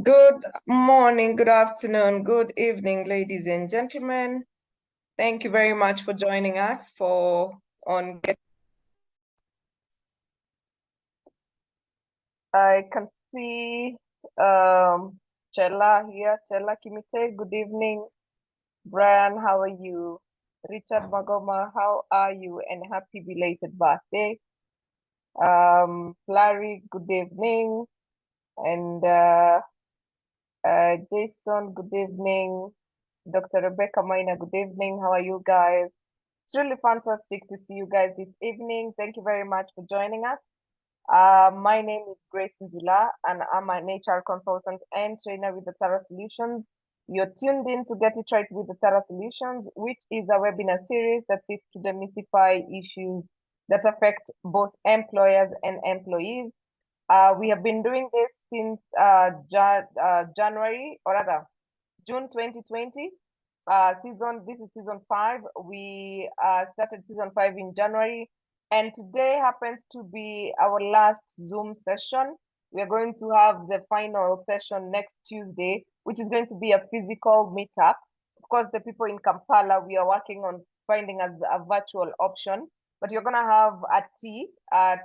Good morning, good afternoon, good evening, ladies and gentlemen. Thank you very much for joining us on. I can see Chella here. Chella Kimite, good evening. Brian, how are you? Richard Magoma, how are you? And happy belated birthday. Larry, good evening. And Jason, good evening. Dr. Rebecca Maina, good evening. How are you guys? It's really fantastic to see you guys this evening. Thank you very much for joining us. My name is Grace Njula, and I'm an HR consultant and trainer with the Tara Solutions. You're tuned in to Get It Right with the Tara Solutions, which is a webinar series that seeks to demystify issues that affect both employers and employees. We have been doing this since January, or rather, June 2020. This is season 5. We started season 5 in January, and today happens to be our last Zoom session. We are going to have the final session next Tuesday, which is going to be a physical meetup. Of course, the people in Kampala, we are working on finding a virtual option, but you're going to have a tea.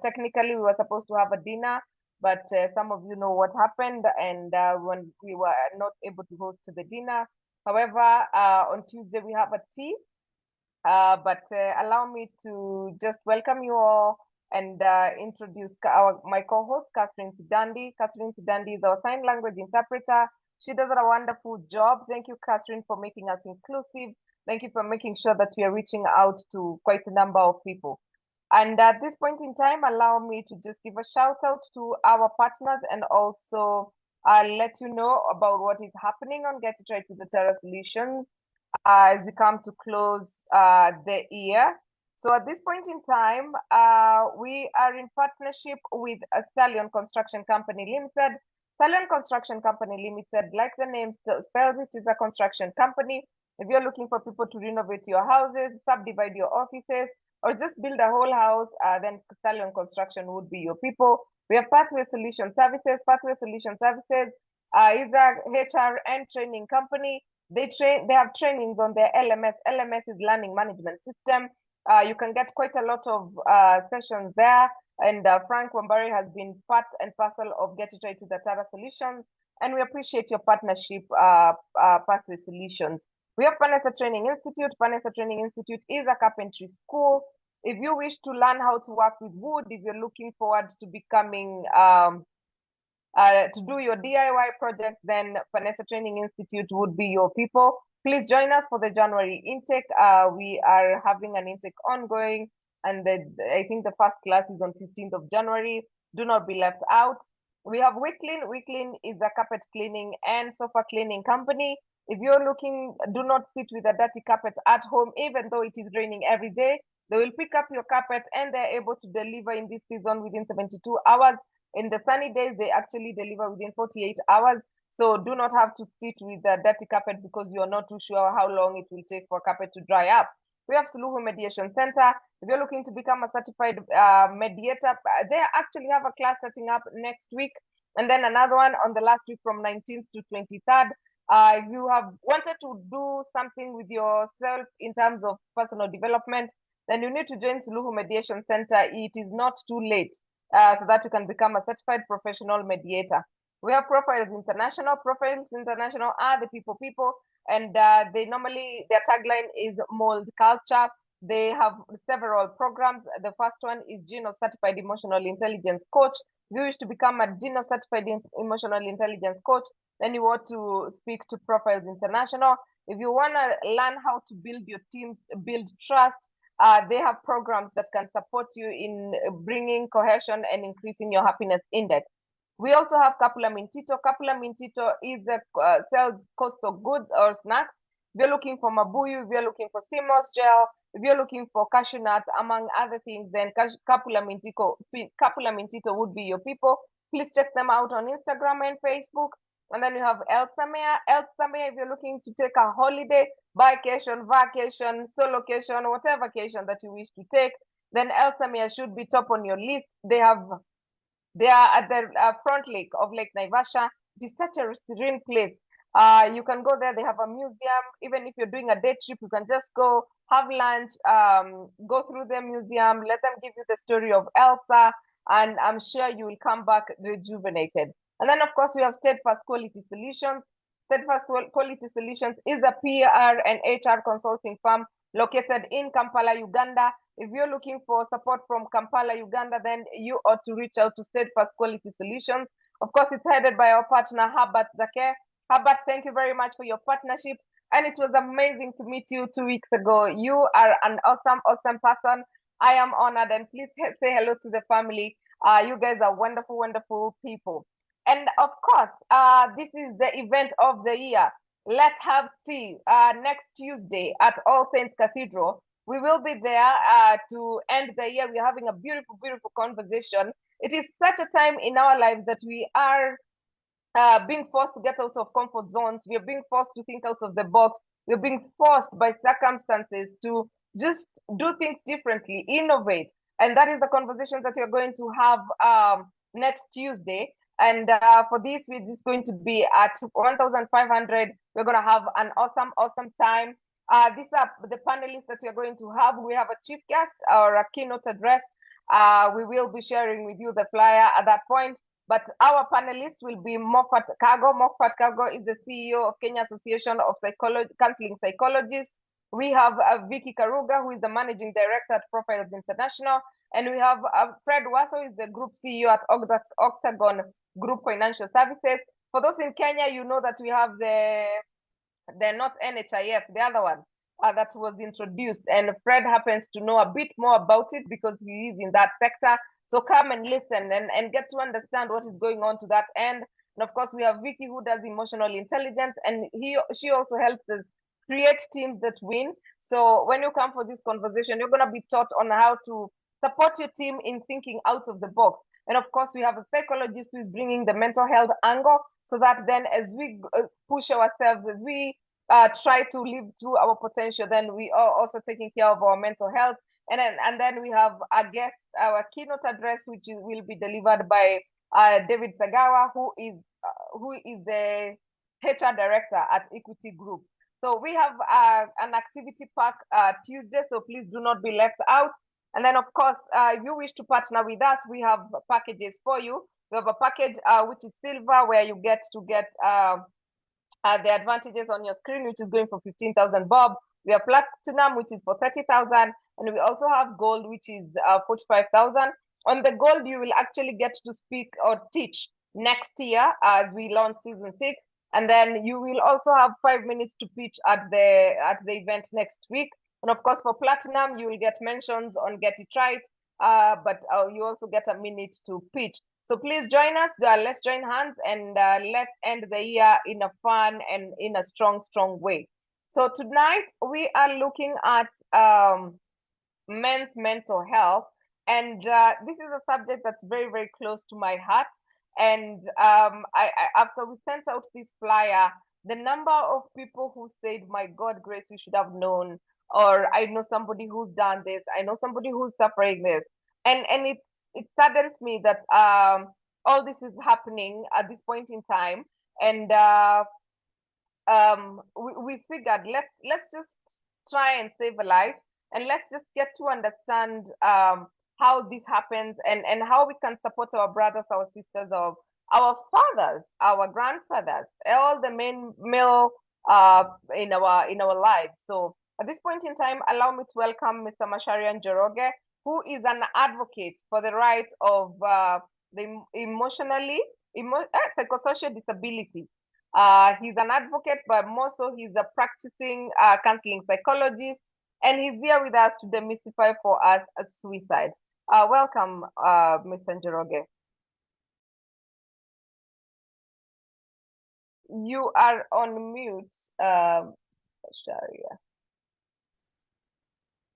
Technically, we were supposed to have a dinner, but some of you know what happened, and when we were not able to host the dinner. However, on Tuesday we have a tea, but allow me to just welcome you all and introduce my co-host, Catherine Sidandi. Catherine Sidandi is our sign language interpreter. She does a wonderful job. Thank you, Catherine, for making us inclusive. Thank you for making sure that we are reaching out to quite a number of people. And at this point in time, allow me to just give a shout out to our partners and also let you know about what is happening on Get It Right with the Terra Solutions as we come to close the year. So at this point in time, we are in partnership with a Stallion Construction Company Limited. Stallion Construction Company Limited, like the name spells, it is a construction company. If you're looking for people to renovate your houses, subdivide your offices, or just build a whole house, then Stallion Construction would be your people. We have Pathway Solution Services. Pathway Solution Services is a HR and training company. They have trainings on their LMS. LMS is Learning Management System. You can get quite a lot of sessions there. And Frank Wambari has been part and parcel of Get It Right with the Tara Solutions. And we appreciate your partnership, Pathway Solutions. We have Vanessa Training Institute. Vanessa Training Institute is a carpentry school. If you wish to learn how to work with wood, if you're looking forward to becoming, to do your DIY project, then Vanessa Training Institute would be your people. Please join us for the January intake. We are having an intake ongoing, and I think the first class is on 15th of January. Do not be left out. We have Wicklin. Wicklin is a carpet cleaning and sofa cleaning company. If you're looking, do not sit with a dirty carpet at home, even though it is raining every day. They will pick up your carpet and they're able to deliver in this season within 72 hours. In the sunny days, they actually deliver within 48 hours. So do not have to sit with a dirty carpet because you're not too sure how long it will take for carpet to dry up. We have Suluhu Mediation Center. If you're looking to become a certified mediator, they actually have a class starting up next week. And then another one on the last week from 19th to 23rd. If you have wanted to do something with yourself in terms of personal development, then you need to join Suluhu Mediation Center. It is not too late so that you can become a certified professional mediator. We have Profiles International. Profiles International are the people, and they normally, their tagline is mold culture. They have several programs. The first one is Geno Certified Emotional Intelligence Coach. If you wish to become a Geno Certified Emotional Intelligence Coach, then you want to speak to Profiles International. If you want to learn how to build your teams, build trust, they have programs that can support you in bringing cohesion and increasing your happiness index. We also have Capula Mintito. Capula Mintito is a sells coastal goods or snacks. If you're looking for Mabuyu, if you're looking for Simos gel, if you're looking for cashew nuts, among other things, then Capula Mintito would be your people. Please check them out on Instagram and Facebook. And then you have El Samea. El Samea, if you're looking to take a holiday, vacation, solocation, whatever vacation that you wish to take, then El Samea should be top on your list. They are at the front lake of Lake Naivasha. It is such a serene place. You can go there. They have a museum. Even if you're doing a day trip, you can just go have lunch, go through the museum, let them give you the story of Elsa, and I'm sure you will come back rejuvenated. And then, of course, we have Steadfast Quality Solutions. Steadfast Quality Solutions is a PR and HR consulting firm located in Kampala, Uganda. If you're looking for support from Kampala, Uganda, then you ought to reach out to Steadfast Quality Solutions. Of course, it's headed by our partner, Herbert Zake. Herbert, thank you very much for your partnership. And it was amazing to meet you 2 weeks ago. You are an awesome, awesome person. I am honored, and please say hello to the family. You guys are wonderful, wonderful people. And of course, this is the event of the year. Let's have tea next Tuesday at All Saints Cathedral. We will be there to end the year. We're having a beautiful, beautiful conversation. It is such a time in our lives that we are being forced to get out of comfort zones. We are being forced to think out of the box. We're being forced by circumstances to just do things differently, innovate. And that is the conversation that we're going to have next Tuesday. And for this, we're just going to be at 1,500. We're going to have an awesome, awesome time. These are the panelists that we're going to have. We have a chief guest or a keynote address. We will be sharing with you the flyer at that point. But our panelist will be Moffat Kago. Moffat Kago is the CEO of Kenya Association of Counseling Psychologists. We have Vicky Karuga, who is the Managing Director at Profiles International. And we have Fred Waso, who is the Group CEO at Octagon Group Financial Services. For those in Kenya, you know that we have the not NHIF, the other one that was introduced. And Fred happens to know a bit more about it because he is in that sector. So come and listen and get to understand what is going on to that end. And of course, we have Vicky, who does emotional intelligence, and she also helps us create teams that win. So when you come for this conversation, you're going to be taught on how to support your team in thinking out of the box. And of course, we have a psychologist who is bringing the mental health angle, so that then as we push ourselves, as we try to live through our potential, then we are also taking care of our mental health. And then we have a guest, our keynote address, which will be delivered by David Tagawa, who is the HR director at Equity Group. So we have an activity pack Tuesday, so please do not be left out. And then, of course, if you wish to partner with us, we have packages for you. We have a package which is silver, where you get the advantages on your screen, which is going for 15,000 bob. We have platinum, which is for 30,000. And we also have gold, which is 45,000. On the gold, you will actually get to speak or teach next year as we launch season 6. And then you will also have 5 minutes to pitch at the event next week. And of course, for platinum, you will get mentions on Get It Right, but you also get a minute to pitch. So please join us. Let's join hands and let's end the year in a fun and in a strong, strong way. So tonight we are looking at men's mental health, and this is a subject that's very, very close to my heart. And after we sent out this flyer, the number of people who said, "My God, Grace, we should have known," or "I know somebody who's done this, I know somebody who's suffering this," and it saddens me that all this is happening at this point in time. And we figured let's just try and save a life, and let's just get to understand how this happens, and how we can support our brothers, our sisters, of our fathers, our grandfathers, all the male in our lives. So at this point in time, allow me to welcome Mr. Macharia Njoroge, who is an advocate for the rights of the psychosocial disability. He's an advocate, but more so he's a practicing counseling psychologist, and he's here with us to demystify for us suicide. Welcome, Mr. Njoroge. You are on mute, Sharia.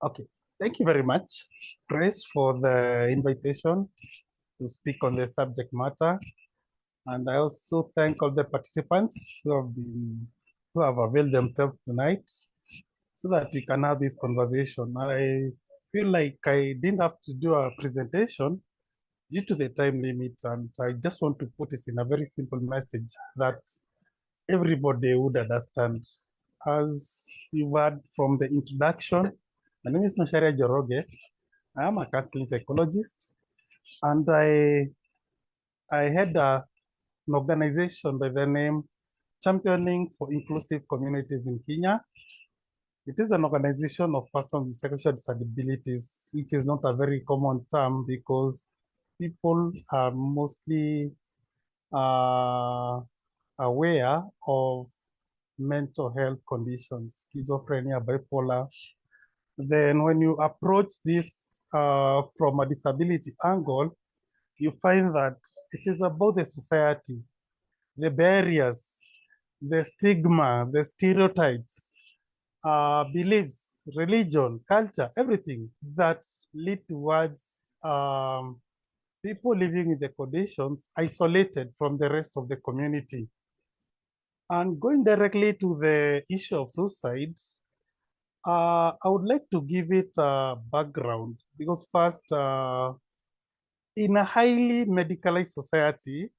Okay, thank you very much, Grace, for the invitation to speak on the subject matter. And I also thank all the participants who have availed themselves tonight so that we can have this conversation. I feel like I didn't have to do a presentation due to the time limit, and I just want to put it in a very simple message that everybody would understand. As you heard from the introduction, my name is Macharia Njoroge. I am a counseling psychologist, and I had an organization by the name Championing for Inclusive Communities in Kenya. It is an organization of persons with sexual disabilities, which is not a very common term because people are mostly uh, aware of mental health conditions, schizophrenia, bipolar. Then when you approach this from a disability angle, you find that it is about the society, the barriers, the stigma, the stereotypes, beliefs, religion, culture, everything that lead towards people living in the conditions isolated from the rest of the community. And going directly to the issue of suicide, I would like to give it a background because first, in a highly medicalized society,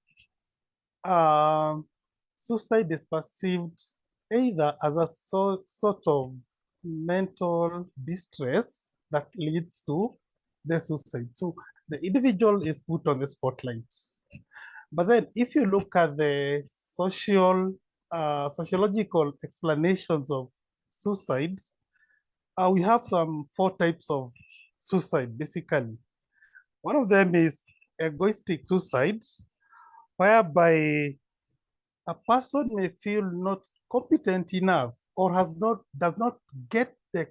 uh, suicide is perceived either as a sort of mental distress that leads to the suicide. So the individual is put on the spotlight. But then if you look at the sociological explanations of suicide, we have some 4 types of suicide, basically. One of them is egoistic suicide, whereby a person may feel not competent enough or does not get the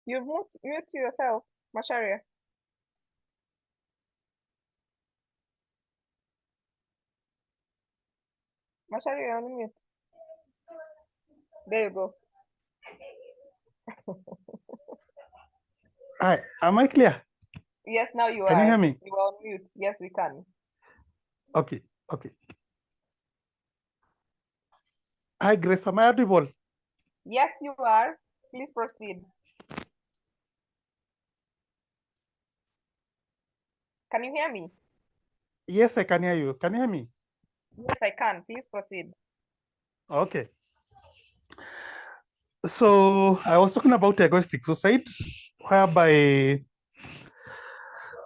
You mute yourself, Macharia. Macharia, you're on mute. There you go. Hi, am I clear? Yes, now you are. Can you hear me? You are on mute. Yes, we can. Okay. Hi, Grace, am I audible? Yes, you are. Please proceed. Can you hear me? Yes, I can hear you. Can you hear me? Yes, I can. Please proceed. Okay. So I was talking about egoistic suicide, whereby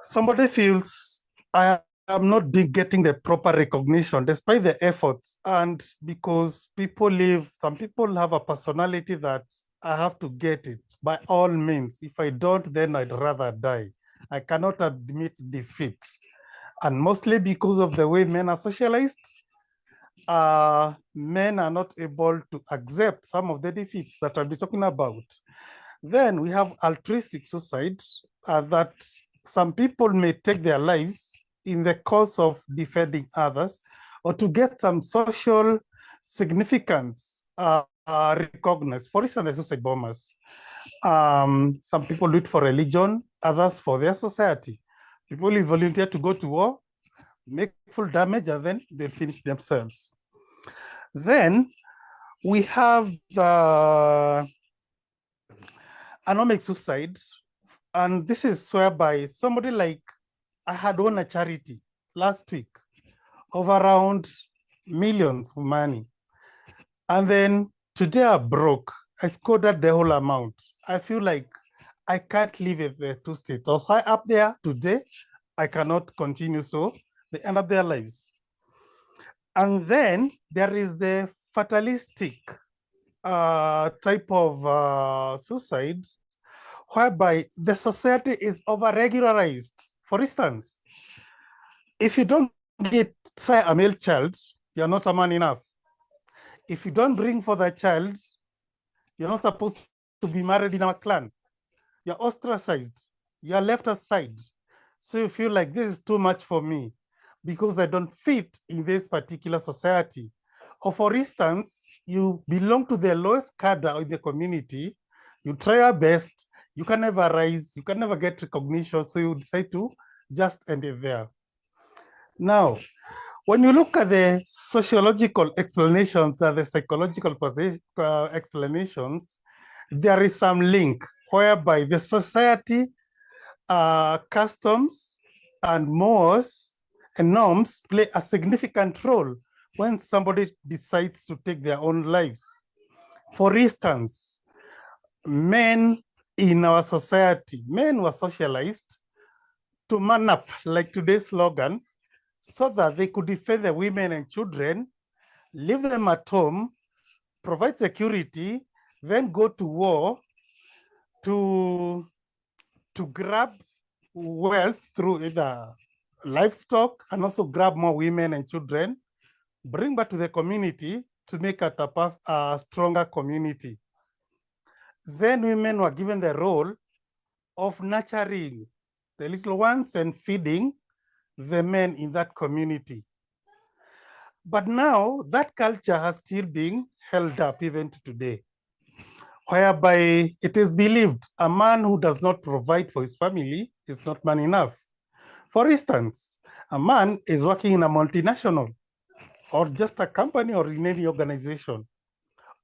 somebody feels I am not getting the proper recognition despite the efforts. And because some people have a personality that I have to get it by all means. If I don't, then I'd rather die. I cannot admit defeat. And mostly because of the way men are socialized, men are not able to accept some of the defeats that I'll be talking about. Then we have altruistic suicide, that some people may take their lives in the course of defending others or to get some social significance recognized. For instance, the suicide bombers. Some people do it for religion, others for their society. People will volunteer to go to war, make full damage, and then they finish themselves. Then we have the anomic suicide, and this is whereby somebody like, I had won a charity last week of around millions of money. And then today I broke. I squandered the whole amount. I feel like I can't live in the 2 states. I was high up there today. I cannot continue, so they end up their lives. And then there is the fatalistic type of suicide, whereby the society is over-regularized. For instance, if you don't get, say, a male child, you're not a man enough. If you don't bring for the child, you're not supposed to be married in our clan. You're ostracized. You're left aside. So you feel like this is too much for me because I don't fit in this particular society. Or for instance, you belong to the lowest cadre in the community. You try your best. You can never rise. You can never get recognition. So you decide to just end it there. Now, when you look at the sociological explanations and the psychological explanations, there is some link whereby the society, customs, and mores and norms play a significant role when somebody decides to take their own lives. For instance, men in our society, men were socialized to man up, like today's slogan, so that they could defend the women and children, leave them at home, provide security, then go to war to grab wealth through either livestock and also grab more women and children, bring back to the community to make a stronger community. Then women were given the role of nurturing the little ones and feeding the men in that community. But now that culture has still been held up even to today, whereby it is believed a man who does not provide for his family is not man enough. For instance, a man is working in a multinational or just a company or in any organization,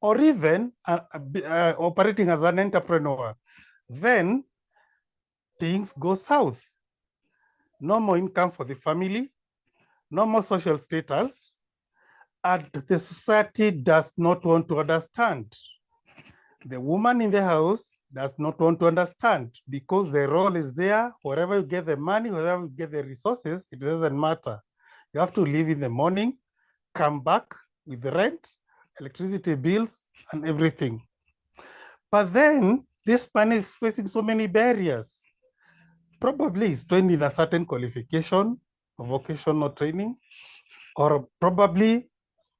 or even operating as an entrepreneur. Then things go south. No more income for the family, no more social status, and the society does not want to understand. The woman in the house does not want to understand because the role is there. Wherever you get the money, wherever you get the resources, it doesn't matter. You have to leave in the morning, come back with the rent, electricity bills, and everything. But then this man is facing so many barriers. Probably he's trained in a certain qualification, vocational training, or probably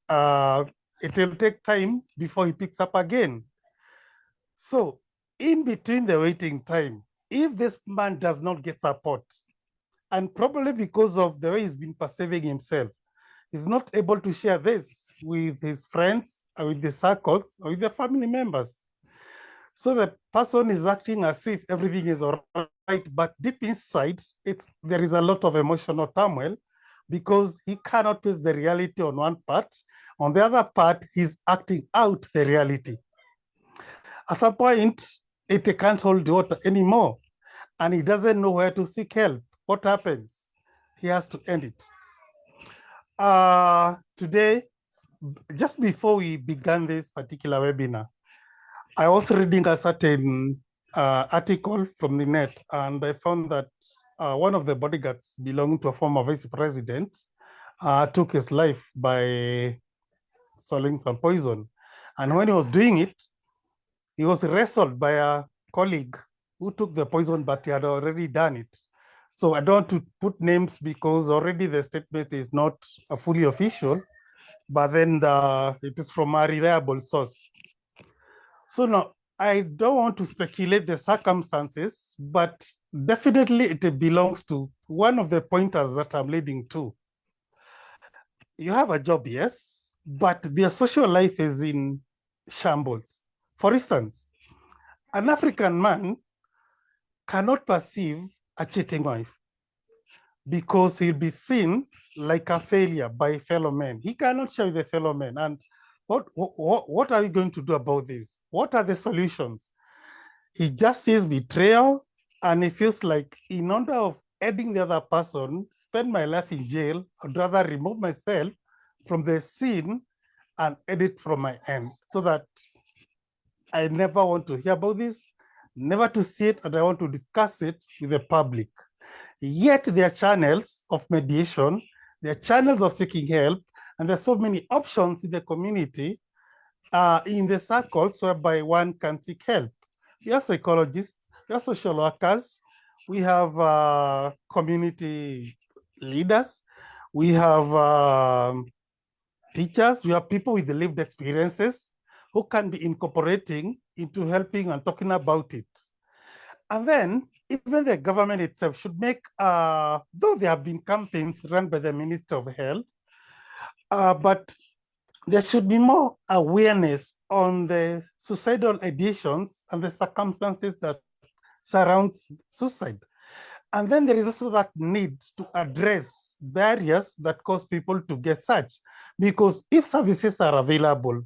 it will take time before he picks up again. So in between the waiting time, if this man does not get support, and probably because of the way he's been perceiving himself, he's not able to share this with his friends, or with the circles, or with the family members. So the person is acting as if everything is all right, but deep inside, there is a lot of emotional turmoil because he cannot face the reality on one part. On the other part, he's acting out the reality. At a point, it can't hold water anymore, and he doesn't know where to seek help. What happens? He has to end it. Today, just before we began this particular webinar, I was reading a certain article from the net, and I found that one of the bodyguards belonging to a former vice president took his life by swallowing some poison. And when he was doing it, he was wrestled by a colleague who took the poison, but he had already done it. So I don't want to put names because already the statement is not a fully official, but then it is from a reliable source. So now, I don't want to speculate the circumstances, but definitely it belongs to one of the pointers that I'm leading to. You have a job, yes, but their social life is in shambles. For instance, an African man cannot perceive a cheating wife because he'll be seen like a failure by fellow men. He cannot share with the fellow men. And what are we going to do about this? What are the solutions? He just sees betrayal, and he feels like in order of aiding the other person, spend my life in jail, I'd rather remove myself from the scene and edit from my end so that I never want to hear about this, never to see it, and I want to discuss it with the public. Yet there are channels of mediation, there are channels of seeking help, and there's so many options in the community, in the circles whereby one can seek help. We have psychologists, we have social workers, we have community leaders, we have teachers, we have people with lived experiences who can be incorporating into helping and talking about it. And then even the government itself should make, though there have been campaigns run by the Minister of Health, but there should be more awareness on the suicidal ideations and the circumstances that surround suicide. And then there is also that need to address barriers that cause people to get such. Because if services are available,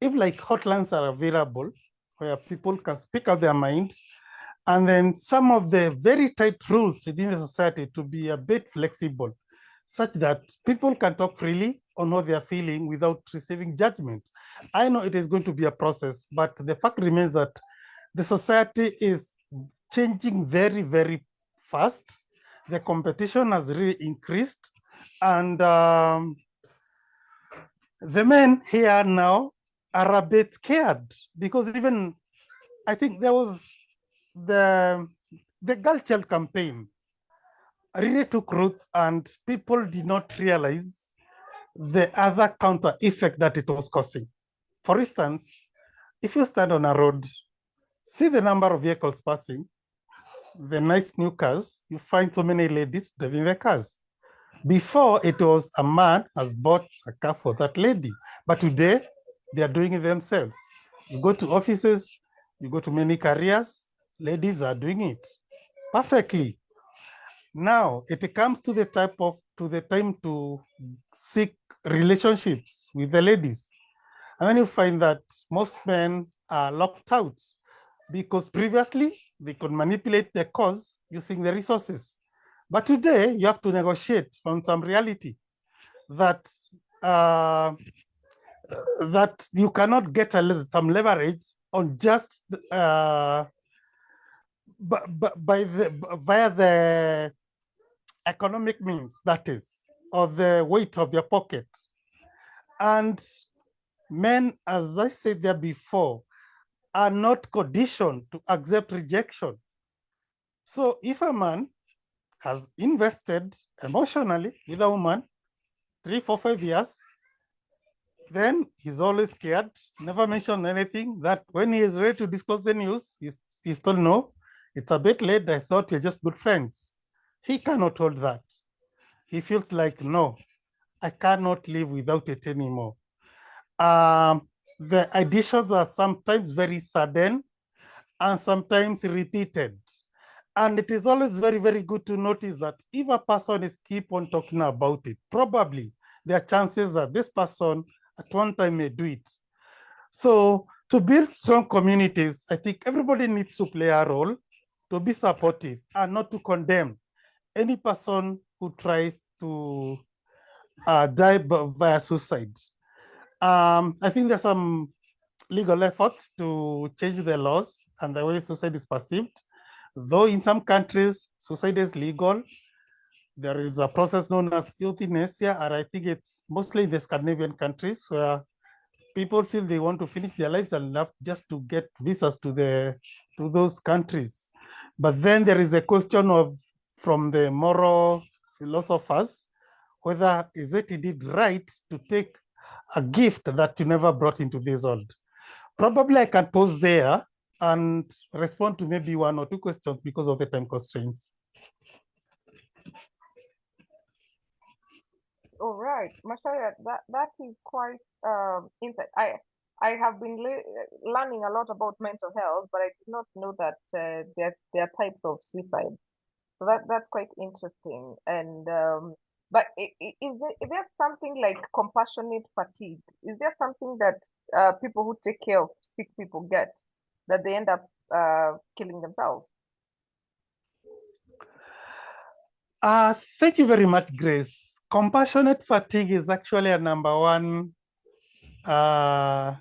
if like hotlines are available, where people can speak out their mind, and then some of the very tight rules within the society to be a bit flexible, such that people can talk freely on what they are feeling without receiving judgment. I know it is going to be a process, but the fact remains that the society is changing very, very fast. The competition has really increased, and the men here now are a bit scared, because even I think there was the girl child campaign really took roots, and people did not realize the other counter effect that it was causing. For instance, if you stand on a road, see the number of vehicles passing, the nice new cars, you find so many ladies driving the cars. Before, it was a man has bought a car for that lady, but today they are doing it themselves. You go to offices, you go to many careers, ladies are doing it perfectly. Now it comes to the time to seek relationships with the ladies, and then you find that most men are locked out, because previously they could manipulate the cause using the resources. But today you have to negotiate on some reality that uh, that you cannot get some leverage on just via the economic means, that is, or the weight of your pocket. And men, as I said there before, are not conditioned to accept rejection. So if a man has invested emotionally with a woman 3, 4, 5 years, then he's always scared, never mention anything, that when he is ready to disclose the news, he's told, no, it's a bit late, I thought you're just good friends. He cannot hold that. He feels like, no, I cannot live without it anymore. The additions are sometimes very sudden and sometimes repeated. And it is always very, very good to notice that if a person is keep on talking about it, probably there are chances that this person at one time may do it. So to build strong communities, I think everybody needs to play a role to be supportive and not to condemn any person who tries to die via suicide. I think there's some legal efforts to change the laws and the way suicide is perceived. Though in some countries, suicide is legal, there is a process known as euthanasia, and I think it's mostly in the Scandinavian countries where people feel they want to finish their lives enough just to get visas to those countries. But then there is a question of, from the moral philosophers, whether is it indeed right to take a gift that you never brought into this world. Probably I can pause there and respond to maybe 1 or 2 questions because of the time constraints. All right, Macharia, that is quite insight. I have been learning a lot about mental health, but I did not know that there are types of suicide. So that's quite interesting. And but is there something like compassionate fatigue? Is there something that people who take care of sick people get, that they end up killing themselves? Thank you very much, Grace. Compassionate fatigue is actually a number one, I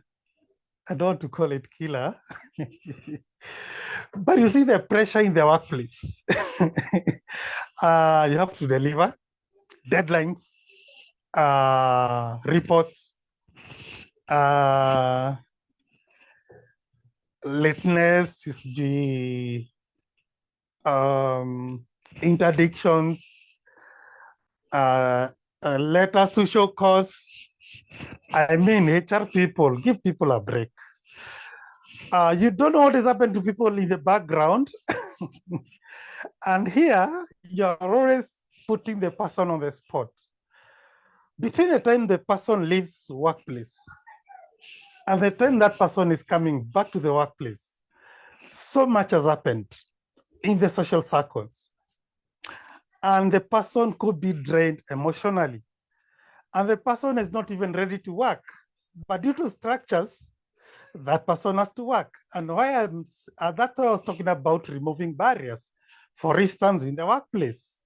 don't want to call it killer, but you see the pressure in the workplace. You have to deliver deadlines, reports, lateness, is the interdictions, letters to show cause. I mean, HR people, give people a break. You don't know what has happened to people in the background. And here, you're always putting the person on the spot. Between the time the person leaves workplace and the time that person is coming back to the workplace, so much has happened in the social circles. And the person could be drained emotionally. And the person is not even ready to work. But due to structures that person has to work. And that's why I was talking about removing barriers. For instance, in the workplace,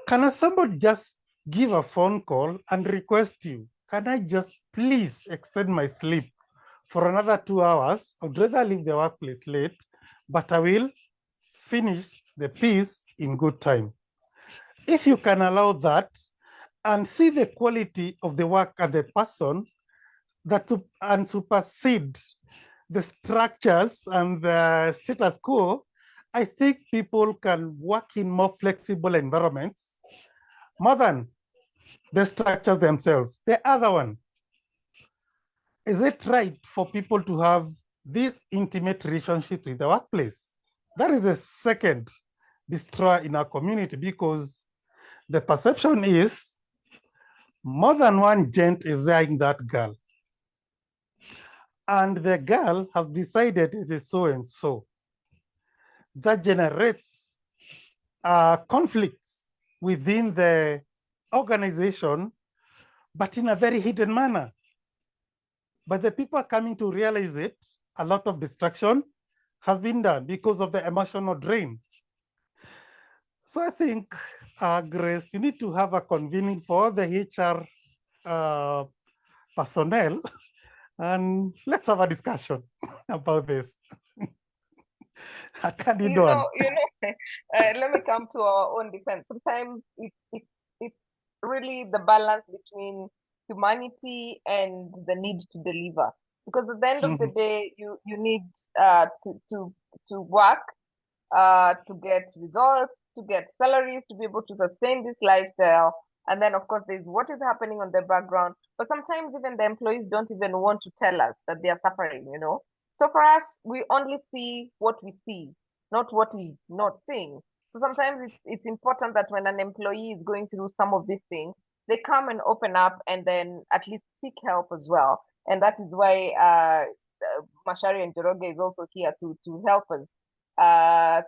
can somebody just give a phone call and request you, can I just please extend my sleep for another 2 hours? I'd rather leave the workplace late, but I will finish the piece in good time. If you can allow that and see the quality of the work and the person, and supersede the structures and the status quo, I think people can work in more flexible environments more than the structures themselves. The other one, is it right for people to have these intimate relationships in the workplace? That is the second destroyer in our community, because the perception is more than one gent is eyeing that girl. And the girl has decided it is so and so. That generates conflicts within the organization, but in a very hidden manner. But the people are coming to realize it. A lot of destruction has been done because of the emotional drain. So I think, Grace, you need to have a convening for the HR personnel, and let's have a discussion about this. Can you do let me come to our own defense. Sometimes it's really the balance between humanity and the need to deliver. Because at the end of the day, you need to work, to get results, to get salaries, to be able to sustain this lifestyle. And then, of course, there's what is happening on the background. But sometimes even the employees don't even want to tell us that they are suffering, you know. So for us, we only see what we see, not what is not seen. So sometimes it's important that when an employee is going through some of these things, they come and open up and then at least seek help as well. And that is why Macharia and Njoroge is also here to help us,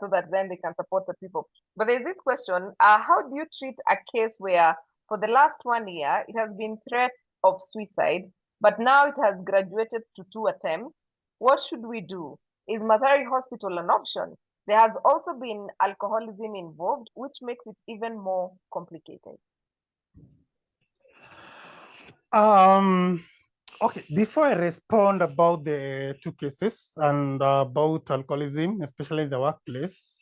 so that then they can support the people. But there's this question, how do you treat a case where for the last 1 year, it has been threat of suicide, but now it has graduated to 2 attempts? What should we do? Is Macharia Hospital an option? There has also been alcoholism involved, which makes it even more complicated. Okay, before I respond about the 2 cases and about alcoholism, especially in the workplace,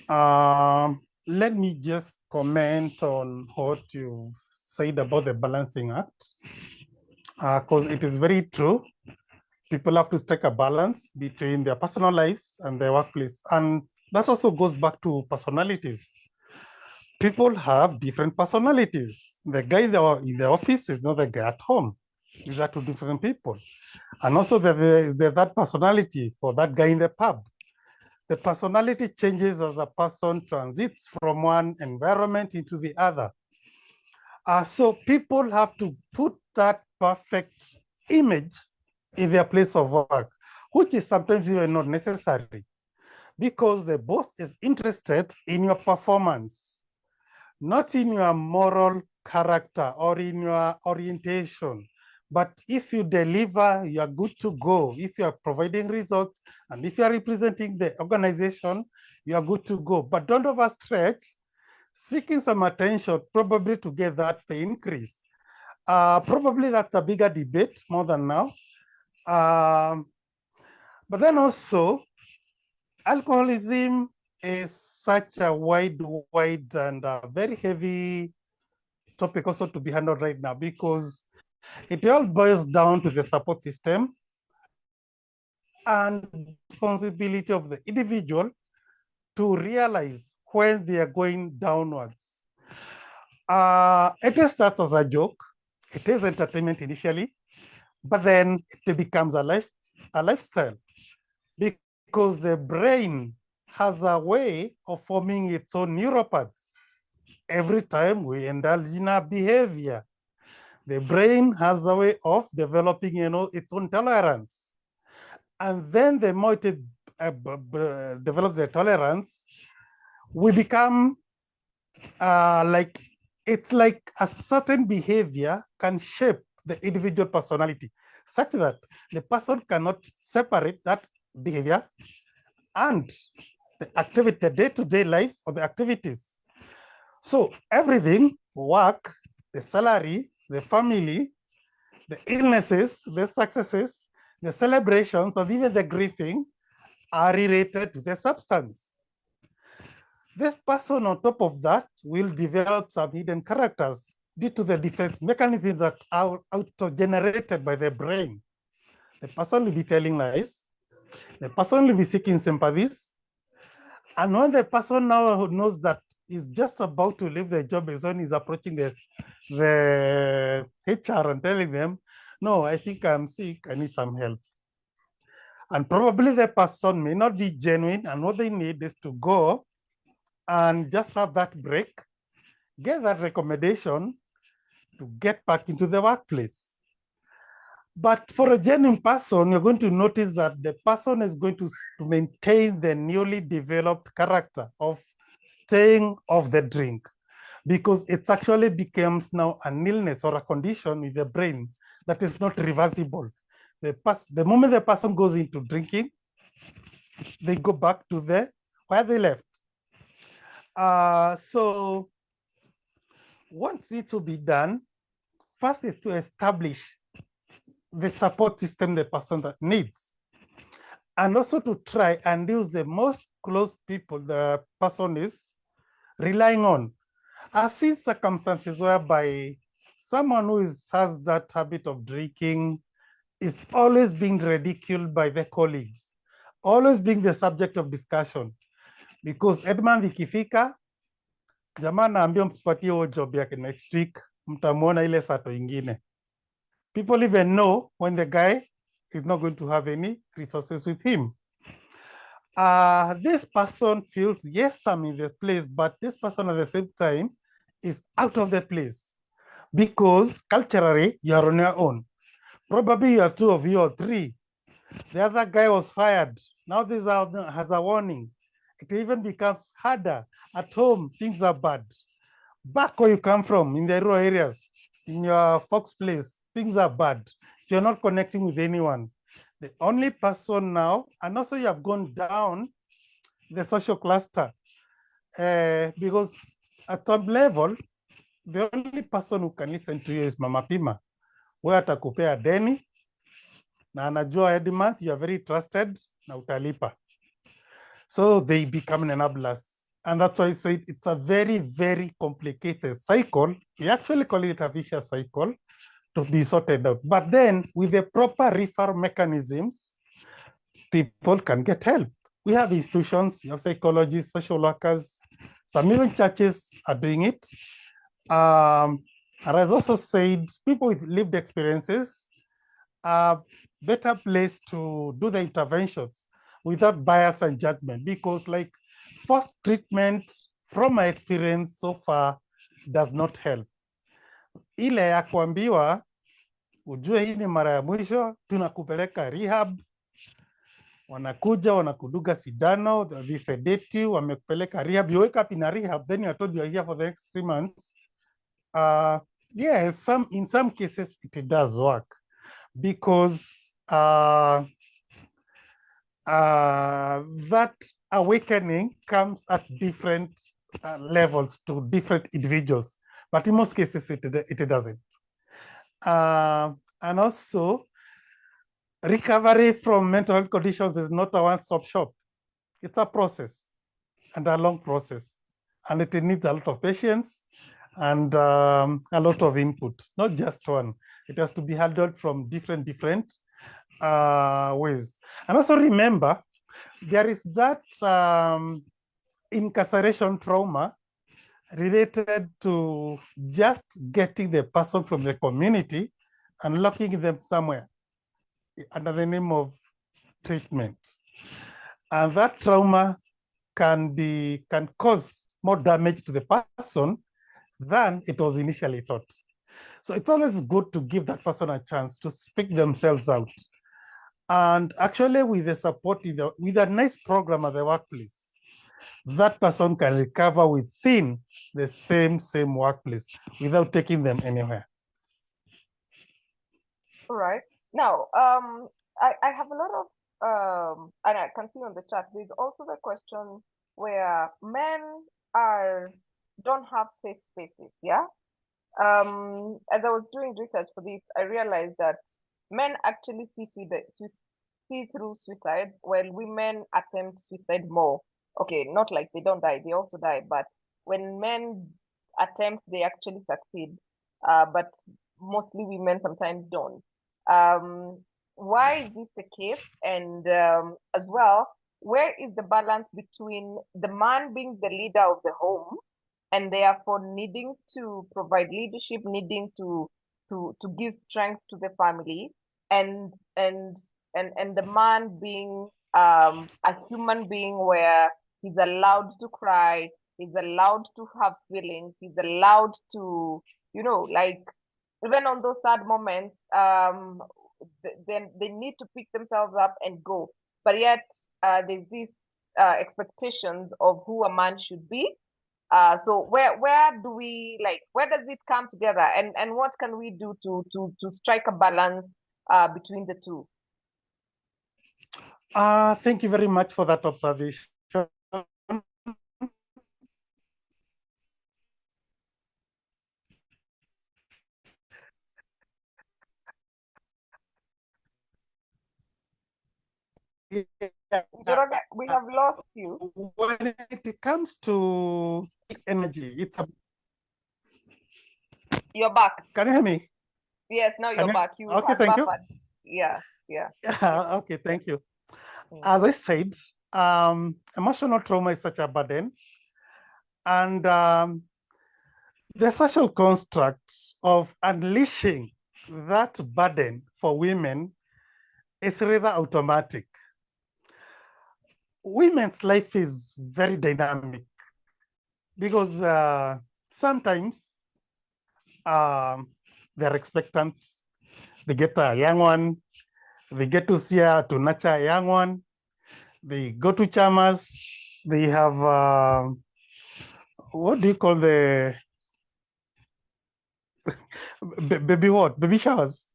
let me just comment on what you said about the balancing act, because it is very true. People have to strike a balance between their personal lives and their workplace. And that also goes back to personalities. People have different personalities. The guy in the office is not the guy at home. These are 2 different people. And also that personality for that guy in the pub. The personality changes as a person transits from one environment into the other. So people have to put that perfect image in their place of work, which is sometimes even not necessary, because the boss is interested in your performance, not in your moral character or in your orientation. But if you deliver, you are good to go. If you are providing results and if you are representing the organization, you are good to go. But don't overstretch, seeking some attention probably to get that pay increase. Probably that's a bigger debate more than now. But then also, alcoholism is such a wide and very heavy topic also to be handled right now, because it all boils down to the support system and responsibility of the individual to realize when they are going downwards. It starts as a joke. It is entertainment initially, but then it becomes a lifestyle, because the brain has a way of forming its own neuropaths. Every time we indulge in a behavior, the brain has a way of developing, its own tolerance. And then the more it develops the tolerance, we become it's like a certain behavior can shape the individual personality. such that the person cannot separate that behavior and the activity, the day-to-day lives or the activities. So everything, work, the salary, the family, the illnesses, the successes, the celebrations, and even the grieving are related to the substance. This person, on top of that, will develop some hidden characters due to the defense mechanisms that are auto-generated by the brain. The person will be telling lies. The person will be seeking sympathies. And when the person now knows that he's just about to leave the job, is when he's approaching the HR and telling them, no, I think I'm sick, I need some help. And probably the person may not be genuine, and what they need is to go and just have that break, get that recommendation to get back into the workplace. But for a genuine person, you're going to notice that the person is going to maintain the newly developed character of staying off the drink, because it actually becomes now an illness or a condition with the brain that is not reversible. The moment the person goes into drinking, they go back to where they left. So what needs to be done first is to establish the support system the person that needs, and also to try and use the most close people the person is relying on. I've seen circumstances whereby someone who has that habit of drinking is always being ridiculed by the colleagues, always being the subject of discussion, because Edmund ikifika, jamaa naambia mtupatie hiyo job yake next week, mtamuona ile sato ingine. People even know when the guy is not going to have any resources with him. This person feels, yes, I'm in the place, but this person at the same time is out of the place, because culturally you're on your own. Probably you are two of you or three. The other guy was fired. Now this has a warning. It even becomes harder. At home, things are bad. Back where you come from, in the rural areas, in your folks' place, things are bad. You're not connecting with anyone. The only person now, and also you have gone down the social cluster, because at some level, the only person who can listen to you is Mama Pima. Where atakupea deni, na anajua every month you are very trusted, na utalipa. So they become enablers. And that's why I say it's a very, very complicated cycle. We actually call it a vicious cycle to be sorted out. But then with the proper referral mechanisms, people can get help. We have institutions, you have psychologists, social workers, some even churches are doing it. And as also said, people with lived experiences are better placed to do the interventions without bias and judgment, because like first treatment, from my experience so far, does not help. Ile ya kuambiwa ujue hii ni mara ya mwisho, tunakupeleka rehab, wanakuja wanakuduga sidano, they sedate you, wamekupeleka rehab, you wake up in a rehab, then you're told you're here for the next 3 months. Yes, in some cases it does work, because that awakening comes at different levels to different individuals, but in most cases it doesn't. And also, recovery from mental health conditions is not a one-stop shop. It's a process, and a long process, and it needs a lot of patience and a lot of input, not just one. It has to be handled from different ways. And also remember, there is that incarceration trauma related to just getting the person from the community and locking them somewhere under the name of treatment. And that trauma can cause more damage to the person than it was initially thought. So it's always good to give that person a chance to speak themselves out. And actually with the support, with a nice program at the workplace, that person can recover within the same workplace without taking them anywhere. All right. Now, I have a lot of, and I can see on the chat, there's also the question where men are, don't have safe spaces, yeah? As I was doing research for this, I realized that men actually see through suicides, while women attempt suicide more. Okay, not like they don't die, they also die, but when men attempt, they actually succeed. But mostly women sometimes don't. Um, why is this the case? And as well, where is the balance between the man being the leader of the home and therefore needing to provide leadership, needing to give strength to the family, and and and the man being a human being where he's allowed to cry, he's allowed to have feelings, he's allowed to, like, even on those sad moments, then they need to pick themselves up and go. But yet, there's these expectations of who a man should be. So where do we, like, where does it come together, and what can we do to strike a balance between the two? Thank you very much for that observation. Njoroge, we have lost you. When it comes to energy, You're back. Can you hear me? Yes, now you're back. You Okay, had thank buffered. Yeah. Okay, thank you. Mm. As I said, emotional trauma is such a burden, and the social construct of unleashing that burden for women is rather automatic. Women's life is very dynamic because sometimes they're expectant, they get a young one, they get to see her to nurture a young one, they go to chamas, they have, what do you call the, baby what? Baby showers.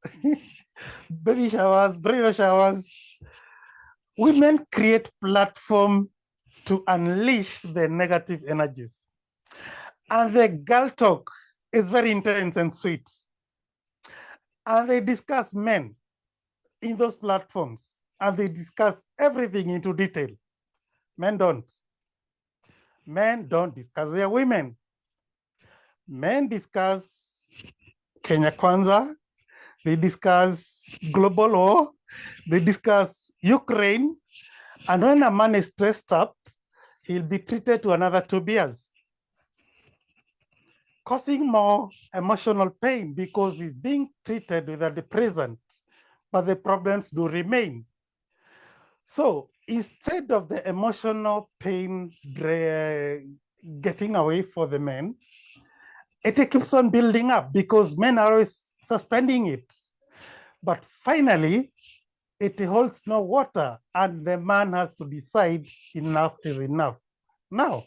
Baby showers, bridal showers. Women create platform to unleash the negative energies. And the girl talk is very intense and sweet. And they discuss men in those platforms, and they discuss everything into detail. Men don't. Men don't discuss their women. Men discuss Kenya Kwanza, they discuss global war, they discuss Ukraine, and when a man is stressed up, he'll be treated to another 2 beers, causing more emotional pain because he's being treated with a depressant, but the problems do remain. So instead of the emotional pain getting away for the men, it keeps on building up because men are always suspending it. But finally, it holds no water, and the man has to decide enough is enough. Now,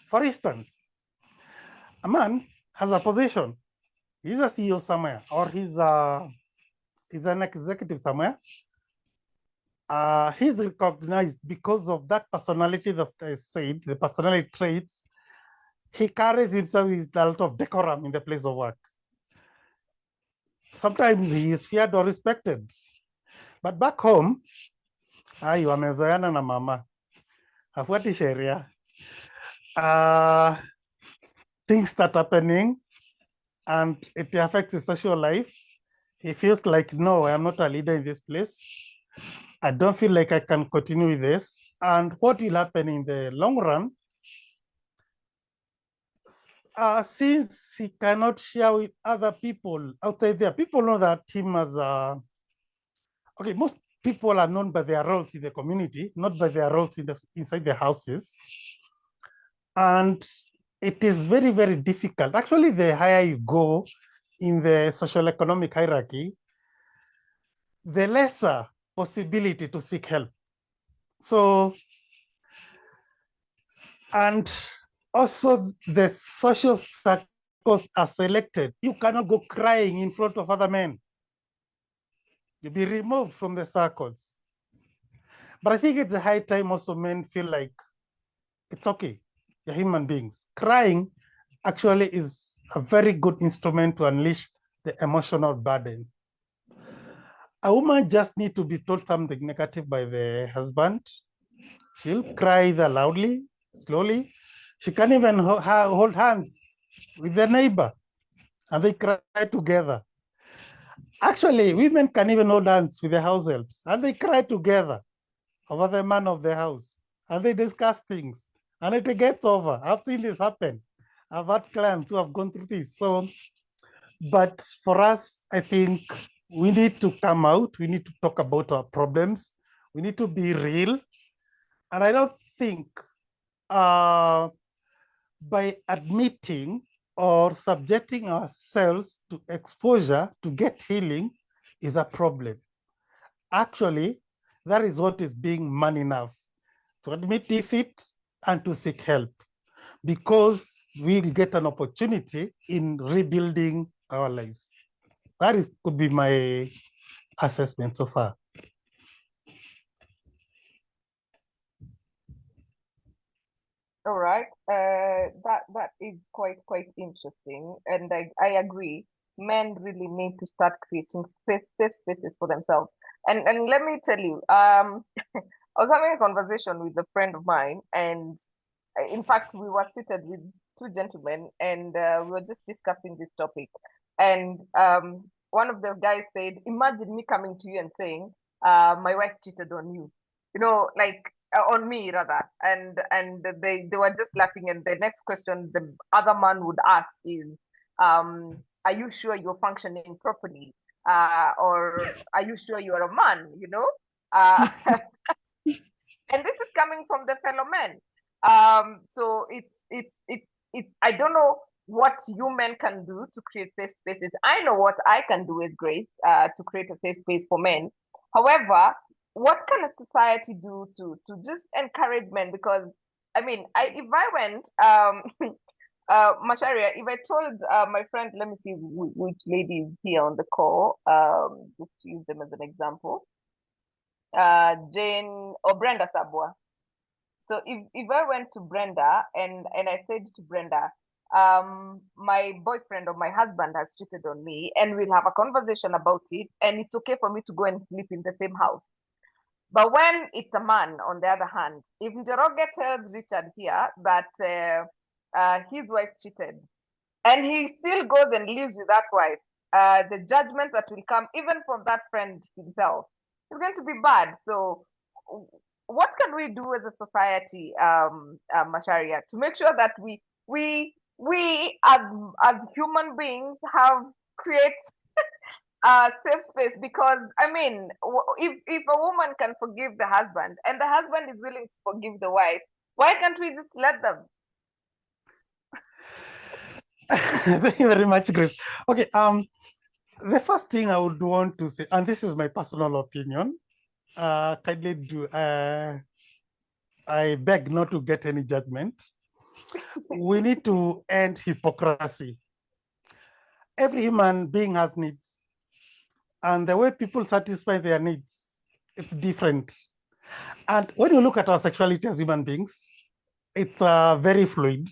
for instance, a man has a position. He's a CEO somewhere, or he's an executive somewhere. He's recognized because of that personality that I said, the personality traits. He carries himself with a lot of decorum in the place of work. Sometimes he is feared or respected. But back home, wamezoeana na mama, hafuati sheria. Things start happening and it affects his social life. He feels like, no, I'm not a leader in this place. I don't feel like I can continue with this. And what will happen in the long run, since he cannot share with other people outside there, people know that him as okay, most people are known by their roles in the community, not by their roles inside the houses. And it is very, very difficult. Actually, the higher you go in the social economic hierarchy, the lesser possibility to seek help. So, and also the social circles are selected. You cannot go crying in front of other men. You'll be removed from the circles. But I think it's a high time also men feel like it's okay. You're human beings. Crying actually is a very good instrument to unleash the emotional burden. A woman just needs to be told something negative by the husband. She'll cry either loudly, slowly. She can't even hold hands with the neighbor and they cry together. Actually, women can even hold hands with the house helps and they cry together over the man of the house and they discuss things and it gets over. I've seen this happen. I've had clients who have gone through this. So, but for us, I think we need to come out. We need to talk about our problems. We need to be real. And I don't think by admitting or subjecting ourselves to exposure to get healing is a problem. Actually, that is what is being man enough to admit defeat and to seek help, because we'll get an opportunity in rebuilding our lives. That could be my assessment so far. All right. That is quite interesting, and I agree. Men really need to start creating safe spaces for themselves. And let me tell you, I was having a conversation with a friend of mine, and in fact, we were seated with two gentlemen, and we were just discussing this topic. And one of the guys said, "Imagine me coming to you and saying, my wife cheated on you." Like on me rather, and they were just laughing. And the next question the other man would ask is, "Are you sure you're functioning properly? Or are you sure you're a man?" And this is coming from the fellow men. So it's I don't know what you men can do to create safe spaces. I know what I can do with Grace to create a safe space for men. However, what can a society do to just encourage men? Because I mean, if I went Macharia, if I told my friend, let me see which lady is here on the call, just to use them as an example, Jane or Brenda Sabwa. So if I went to Brenda and I said to Brenda, my boyfriend or my husband has cheated on me, and we'll have a conversation about it, and it's okay for me to go and sleep in the same house. But when it's a man, on the other hand, if Njoroge tells Richard here that his wife cheated, and he still goes and lives with that wife, the judgment that will come, even from that friend himself, is going to be bad. So, what can we do as a society, Macharia, to make sure that we as human beings have create a safe space? Because I mean, if a woman can forgive the husband and the husband is willing to forgive the wife, why can't we just let them? Thank you very much, Grace. Okay, the first thing I would want to say, and this is my personal opinion, kindly do, I beg not to get any judgment. We need to end hypocrisy. Every human being has needs, and the way people satisfy their needs, it's different. And when you look at our sexuality as human beings, it's very fluid.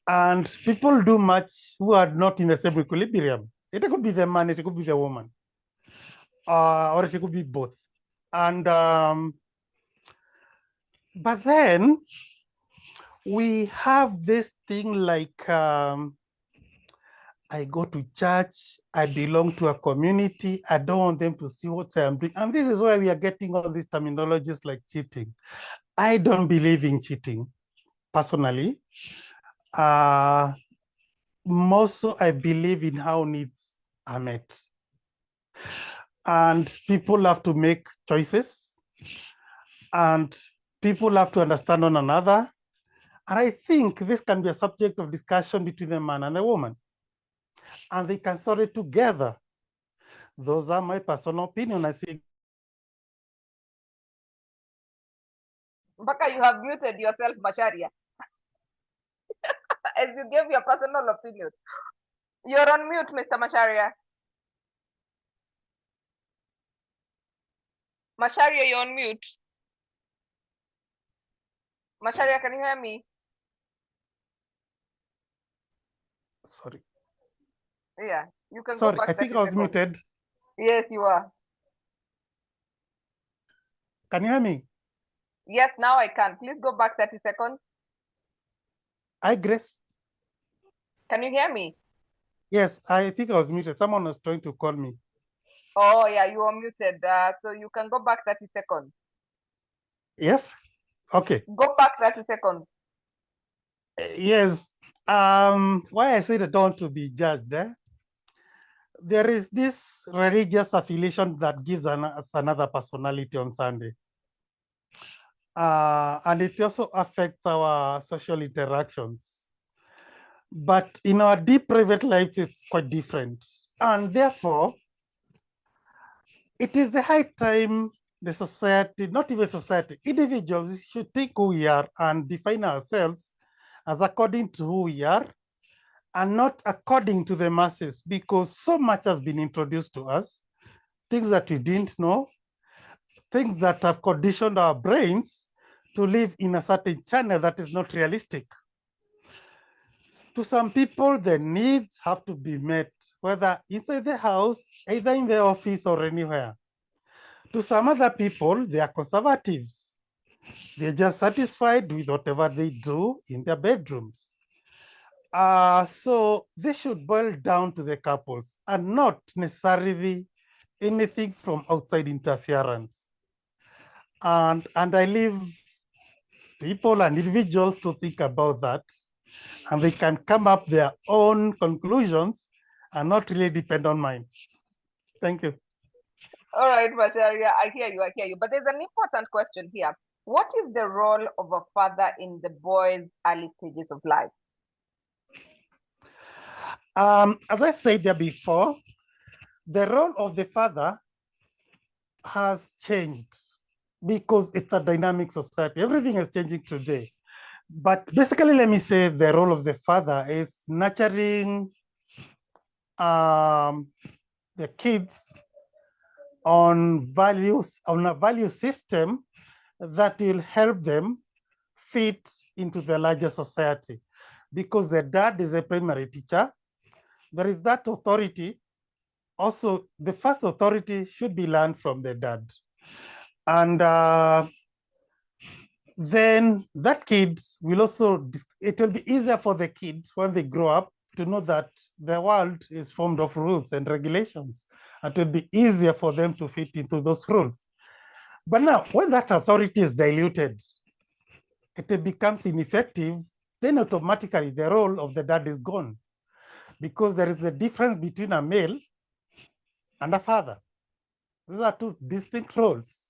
And people do much who are not in the same equilibrium. It could be the man, it could be the woman, or it could be both. And but then we have this thing like I go to church, I belong to a community, I don't want them to see what I'm doing. And this is why we are getting all these terminologies like cheating. I don't believe in cheating, personally. More so, I believe in how needs are met. And people have to make choices, and people have to understand one another. And I think this can be a subject of discussion between a man and a woman, and they can sort it together. Those are my personal opinion. I see. Baka, you have muted yourself, Masharia, as you gave your personal opinion. You're on mute, Mr. Masharia. Macharia, you're on mute. Macharia, can you hear me? Sorry. Yeah, you can go Sorry, back I think 30 I was seconds. muted. Yes, you are. Can you hear me? Yes, now I can. Please go back 30 seconds. Hi, Grace. Can you hear me? Yes, I think I was muted. Someone was trying to call me. Oh, yeah, you are muted. So you can go back 30 seconds. Yes? Okay. Go back 30 seconds. Yes. Why I said I don't want to be judged, eh? There is this religious affiliation that gives us another personality on Sunday. And it also affects our social interactions. But in our deep private lives, it's quite different. And therefore, it is the high time the society, not even society, individuals should think who we are and define ourselves as according to who we are and not according to the masses, because so much has been introduced to us, things that we didn't know, things that have conditioned our brains to live in a certain channel that is not realistic. To some people, the needs have to be met, whether inside the house, either in the office or anywhere. To some other people, they are conservatives. They're just satisfied with whatever they do in their bedrooms. So they should boil down to the couples and not necessarily anything from outside interference. And I leave people and individuals to think about that, and they can come up their own conclusions and not really depend on mine. Thank you. All right, Macharia, I hear you, I hear you. But there's an important question here. What is the role of a father in the boy's early stages of life? As I said there before, the role of the father has changed because it's a dynamic society. Everything is changing today. But basically, let me say the role of the father is nurturing the kids on values, on a value system that will help them fit into the larger society. Because the dad is a primary teacher, there is that authority. Also, the first authority should be learned from the dad. And then that kids will also, it will be easier for the kids when they grow up to know that the world is formed of rules and regulations. It will be easier for them to fit into those rules. But now, when that authority is diluted, it becomes ineffective, then automatically the role of the dad is gone, because there is the difference between a male and a father. These are two distinct roles.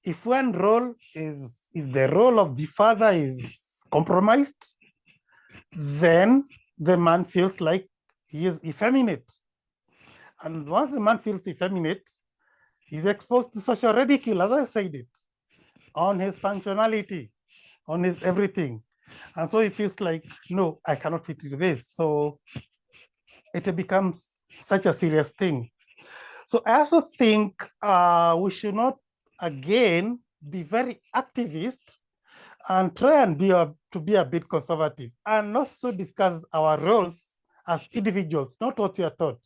If one role is, if the role of the father is compromised, then the man feels like he is effeminate. And once the man feels effeminate, he's exposed to social ridicule, as I said it, on his functionality, on his everything. And so he feels like, no, I cannot fit into this. So it becomes such a serious thing. So I also think we should not, again, be very activist and try and to be a bit conservative and also discuss our roles as individuals, not what we are taught,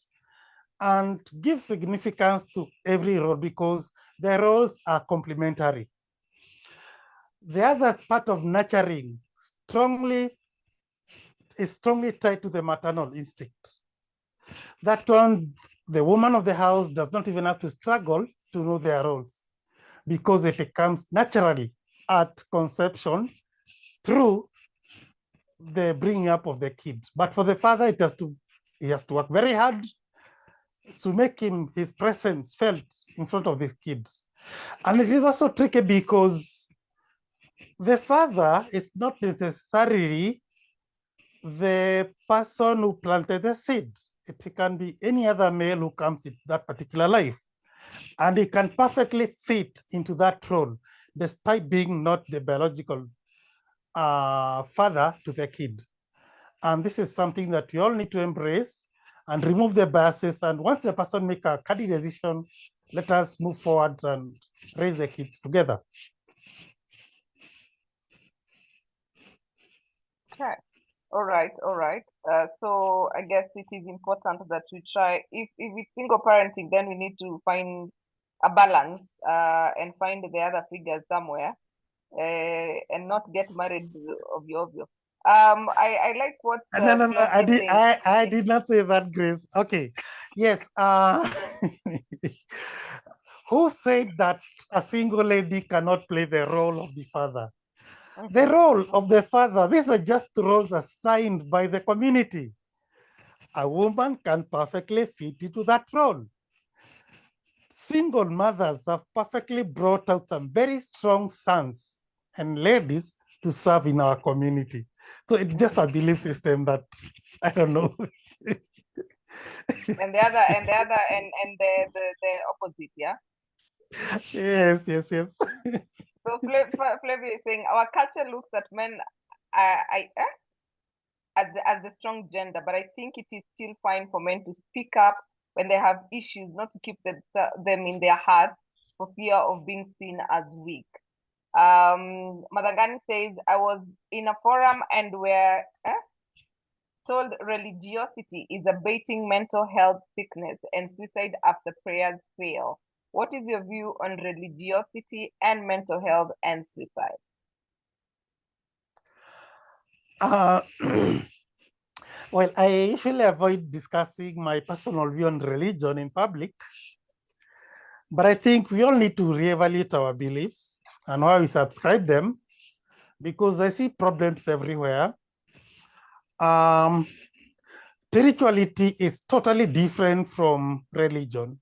and give significance to every role because the roles are complementary. The other part of nurturing is strongly tied to the maternal instinct. That one, the woman of the house does not even have to struggle to know their roles because it comes naturally at conception through the bringing up of the kid. But for the father, he has to work very hard to make his presence felt in front of these kids. And it is also tricky because the father is not necessarily the person who planted the seed. It can be any other male who comes in that particular life. And he can perfectly fit into that role, despite being not the biological father to the kid. And this is something that we all need to embrace and remove the biases. And once the person make a cardinal decision let us move forward and raise the kids together. Okay. All right. So I guess it is important that we try, if it's single parenting, then we need to find a balance and find the other figures somewhere and not get married obvio. I like what No. Flavia said. I did not say that, Grace. Okay. Yes. Who said that a single lady cannot play the role of the father? The role of the father, these are just roles assigned by the community. A woman can perfectly fit into that role. Single mothers have perfectly brought out some very strong sons and ladies to serve in our community. So it's just a belief system that I don't know. And the opposite, yeah. Yes. So Flavia is saying our culture looks at men as the strong gender, but I think it is still fine for men to speak up when they have issues, not to keep them in their hearts for fear of being seen as weak. Madangani says, I was in a forum and we're told religiosity is abating mental health sickness and suicide after prayers fail. What is your view on religiosity and mental health and suicide? Well, I usually avoid discussing my personal view on religion in public, but I think we all need to reevaluate our beliefs and why we subscribe them, because I see problems everywhere. Spirituality is totally different from religion.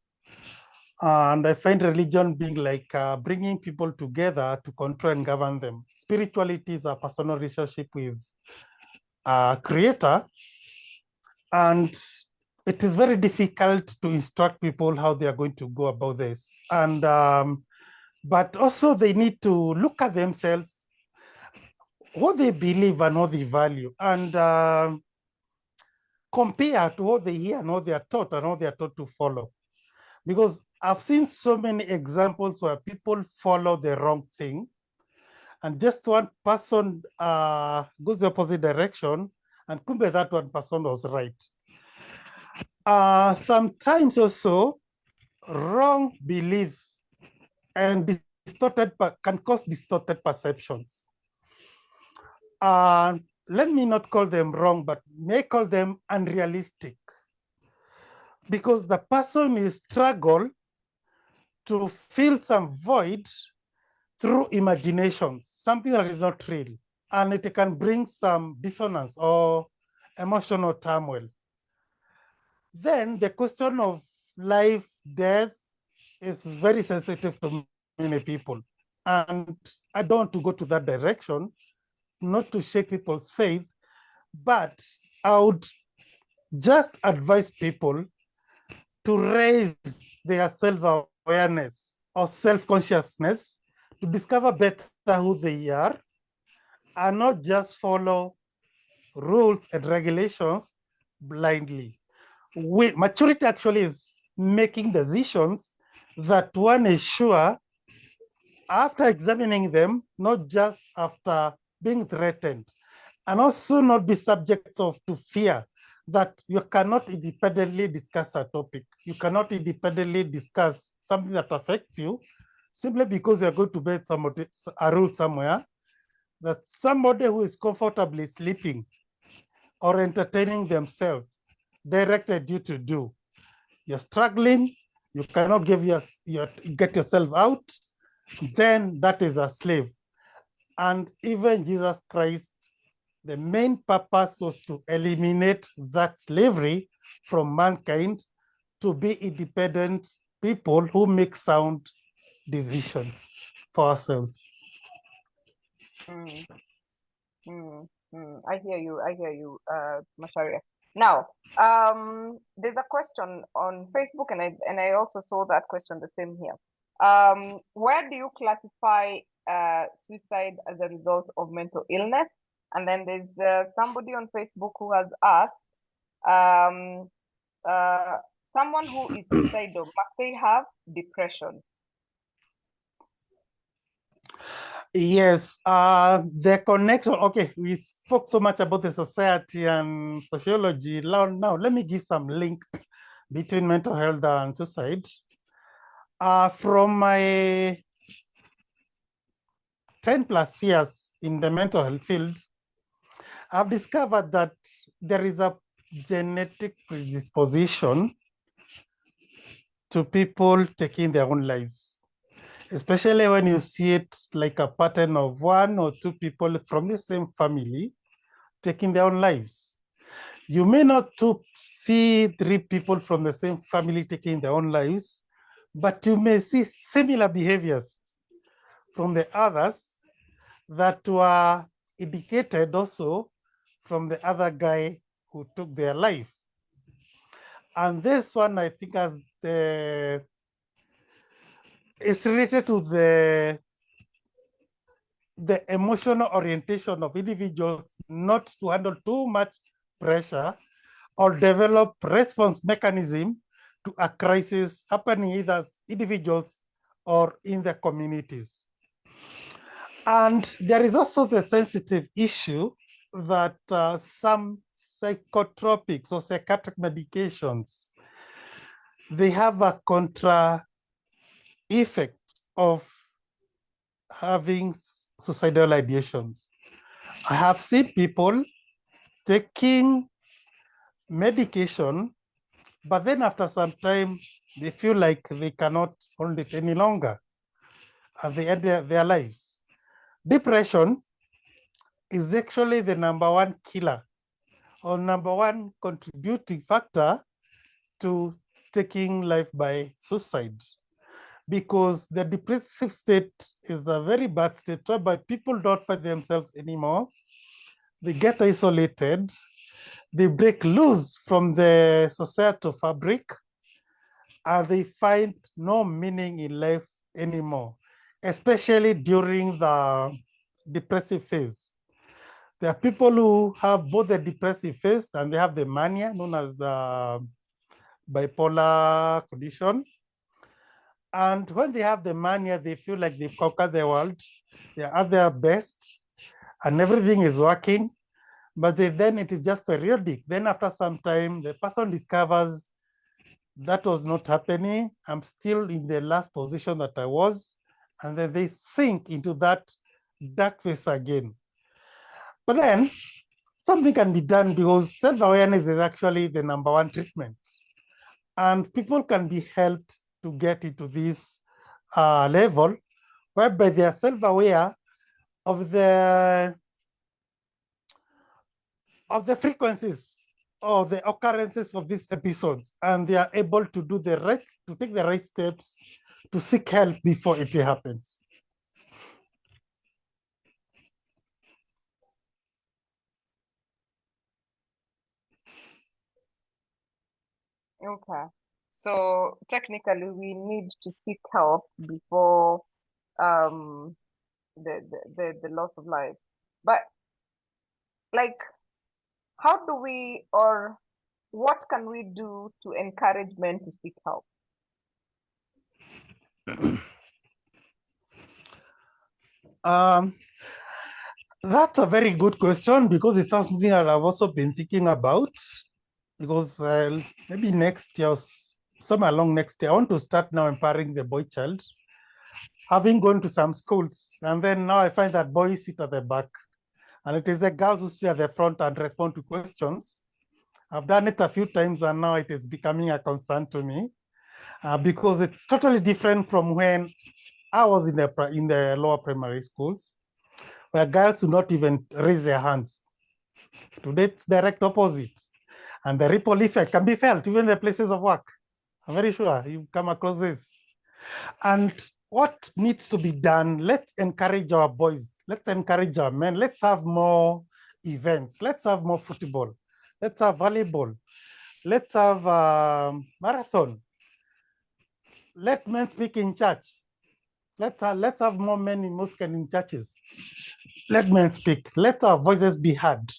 And I find religion being like bringing people together to control and govern them. Spirituality is a personal relationship with a creator, and it is very difficult to instruct people how they are going to go about this. And but also they need to look at themselves, what they believe and what they value, and compare to what they hear and what they are taught and what they are taught to follow. Because I've seen so many examples where people follow the wrong thing, and just one person goes the opposite direction, and kumbe that one person was right. Sometimes also wrong beliefs and distorted can cause distorted perceptions. Let me not call them wrong, but may call them unrealistic, because the person will struggle to fill some void through imagination, something that is not real, and it can bring some dissonance or emotional turmoil. Then the question of life, death is very sensitive to many people. And I don't want to go to that direction, not to shake people's faith, but I would just advise people to raise their self-awareness or self-consciousness to discover better who they are and not just follow rules and regulations blindly. Maturity actually is making decisions that one is sure after examining them, not just after being threatened, and also not be subject to fear that you cannot independently discuss a topic. You cannot independently discuss something that affects you simply because you're going to bed a rule somewhere that somebody who is comfortably sleeping or entertaining themselves directed you to do. You're struggling, you cannot get yourself out, then that is a slave. And even Jesus Christ, the main purpose was to eliminate that slavery from mankind to be independent people who make sound decisions for ourselves. Mm, I hear you, Macharia. Now, there's a question on Facebook, and I also saw that question the same here. Where do you classify suicide as a result of mental illness? And then there's somebody on Facebook who has asked, someone who is suicidal, must they have depression? Yes, the connection. Okay, we spoke so much about the society and sociology. Now let me give some link between mental health and suicide. From my 10 plus years in the mental health field, I've discovered that there is a genetic predisposition to people taking their own lives, especially when you see it like a pattern of one or two people from the same family taking their own lives. You may not see three people from the same family taking their own lives, but you may see similar behaviors from the others that were indicated also from the other guy who took their life. And this one, I think, is related to the emotional orientation of individuals not to handle too much pressure or develop response mechanism to a crisis happening either as individuals or in the communities. And there is also the sensitive issue that some psychotropics or psychiatric medications, they have a contra effect of having suicidal ideations. I have seen people taking medication, but then after some time, they feel like they cannot hold it any longer and they end their lives. Depression is actually the #1 killer or #1 contributing factor to taking life by suicide, because the depressive state is a very bad state whereby people don't find themselves anymore. They get isolated, they break loose from the societal fabric, and they find no meaning in life anymore, especially during the depressive phase. There are people who have both the depressive phase and they have the mania, known as the bipolar condition. And when they have the mania, they feel like they've conquered the world, they are at their best, and everything is working. But then it is just periodic. Then after some time, the person discovers that was not happening. I'm still in the last position that I was. And then they sink into that dark phase again. But then something can be done, because self-awareness is actually the #1 treatment. And people can be helped to get into this level whereby they are self-aware of the frequencies or the occurrences of these episodes, and they are able to take the right steps to seek help before it happens. Okay. So technically we need to seek help before the loss of lives. But like, how do we, or what can we do to encourage men to seek help? That's a very good question, because it's something that I've also been thinking about. Because maybe next year, somewhere along next year, I want to start now empowering the boy child. Having gone to some schools, and then now I find that boys sit at the back, and it is the girls who sit at the front and respond to questions. I've done it a few times, and now it is becoming a concern to me, because it's totally different from when I was in the lower primary schools, where girls would not even raise their hands. Today, it's direct opposite. And the ripple effect can be felt even in the places of work. I'm very sure you come across this. And what needs to be done? Let's encourage our boys. Let's encourage our men. Let's have more events. Let's have more football. Let's have volleyball. Let's have marathon. Let men speak in church. Let's have more men in mosque and in churches. Let men speak. Let our voices be heard.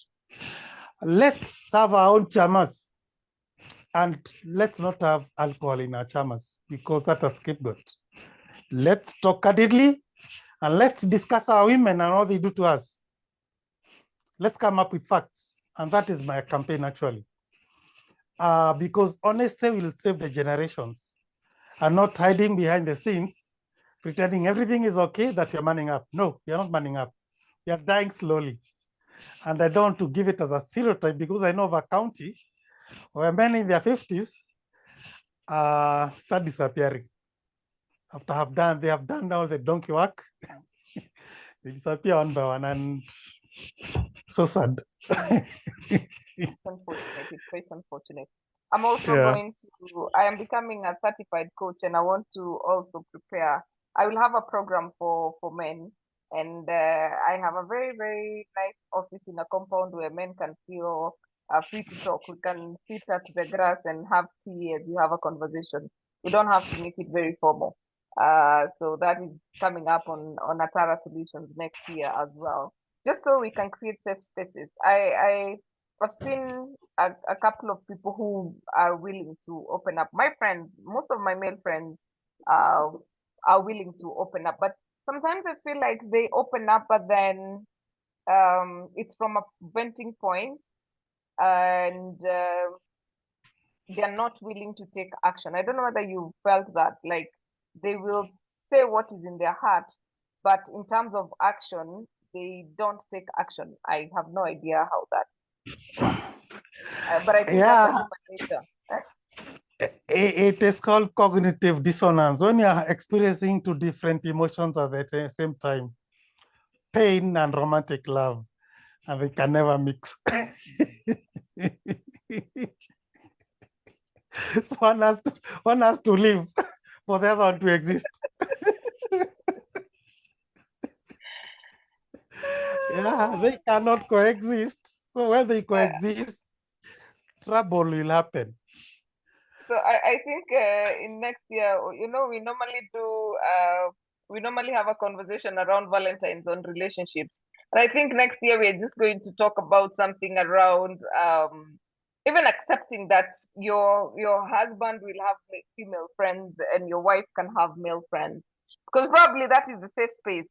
Let's have our own chamas. And let's not have alcohol in our chamas because that's a scapegoat. Let's talk candidly and let's discuss our women and what they do to us. Let's come up with facts. And that is my campaign actually. Because honesty will save the generations and not hiding behind the scenes, pretending everything is okay, that you're manning up. No, you're not manning up. You're dying slowly. And I don't want to give it as a stereotype because I know of a county where men in their 50s start disappearing. After they have done all the donkey work, they disappear one by one, and so sad. It's unfortunate. It's quite unfortunate. I'm also going to, I am becoming a certified coach and I want to also prepare. I will have a program for men. And I have a very, very nice office in a compound where men can feel free to talk. We can sit at the grass and have tea as you have a conversation. We don't have to make it very formal. So that is coming up on Atara Solutions next year as well, just so we can create safe spaces. I've seen a couple of people who are willing to open up. My friends, most of my male friends, uh, are willing to open up, but sometimes I feel like they open up, but then it's from a venting point, and they're not willing to take action. I don't know whether you felt that, like they will say what is in their heart, but in terms of action, they don't take action. I have no idea how that works. But I think that's a human nature. It is called cognitive dissonance. When you are experiencing two different emotions at the same time, pain and romantic love, and they can never mix. So one has to live for the other one to exist. Yeah, they cannot coexist. So when they coexist, trouble will happen. So I think in next year, we normally have a conversation around Valentine's on relationships. And I think next year we're just going to talk about something around even accepting that your husband will have female friends and your wife can have male friends. Because probably that is the safe space,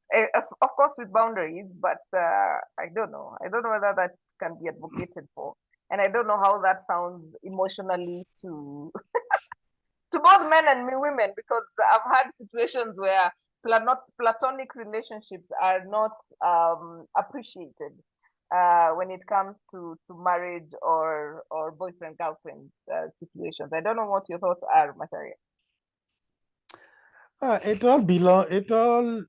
of course with boundaries, but I don't know. I don't know whether that can be advocated for. And I don't know how that sounds emotionally to both men and women, because I've had situations where platonic relationships are not appreciated when it comes to marriage or boyfriend girlfriend situations. I don't know what your thoughts are, Macharia. It all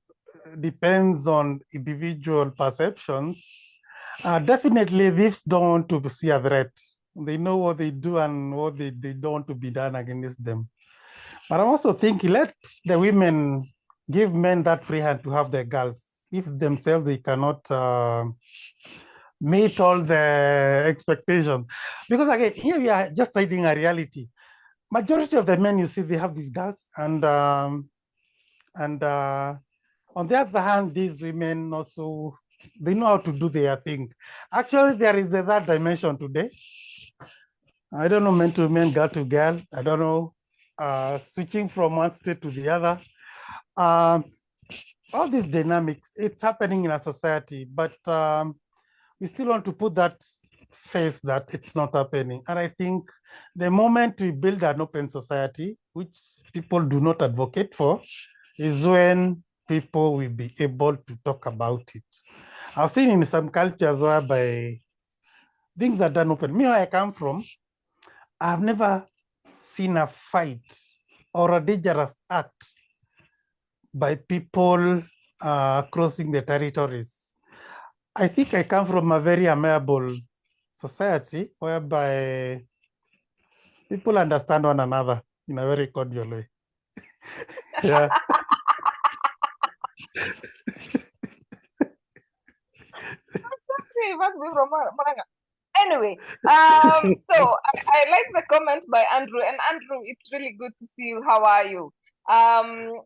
depends on individual perceptions. Definitely, thieves don't want to see a threat. They know what they do and what they don't want to be done against them. But I'm also thinking, let the women give men that free hand to have their girls. If themselves they cannot meet all the expectations. Because again, here we are just hiding a reality. Majority of the men you see, they have these girls, and on the other hand, these women also, they know how to do their thing. Actually, there is a third dimension today. I don't know, men to men, girl to girl. I don't know, switching from one state to the other. All these dynamics, it's happening in a society, but we still want to put that face that it's not happening. And I think the moment we build an open society, which people do not advocate for, is when people will be able to talk about it. I've seen in some cultures whereby things are done open. Me, where I come from, I've never seen a fight or a dangerous act by people crossing the territories. I think I come from a very amiable society whereby people understand one another in a very cordial way. Yeah. It must be from Maranga. Anyway, so I like the comment by Andrew. And Andrew, it's really good to see you. How are you? Andrew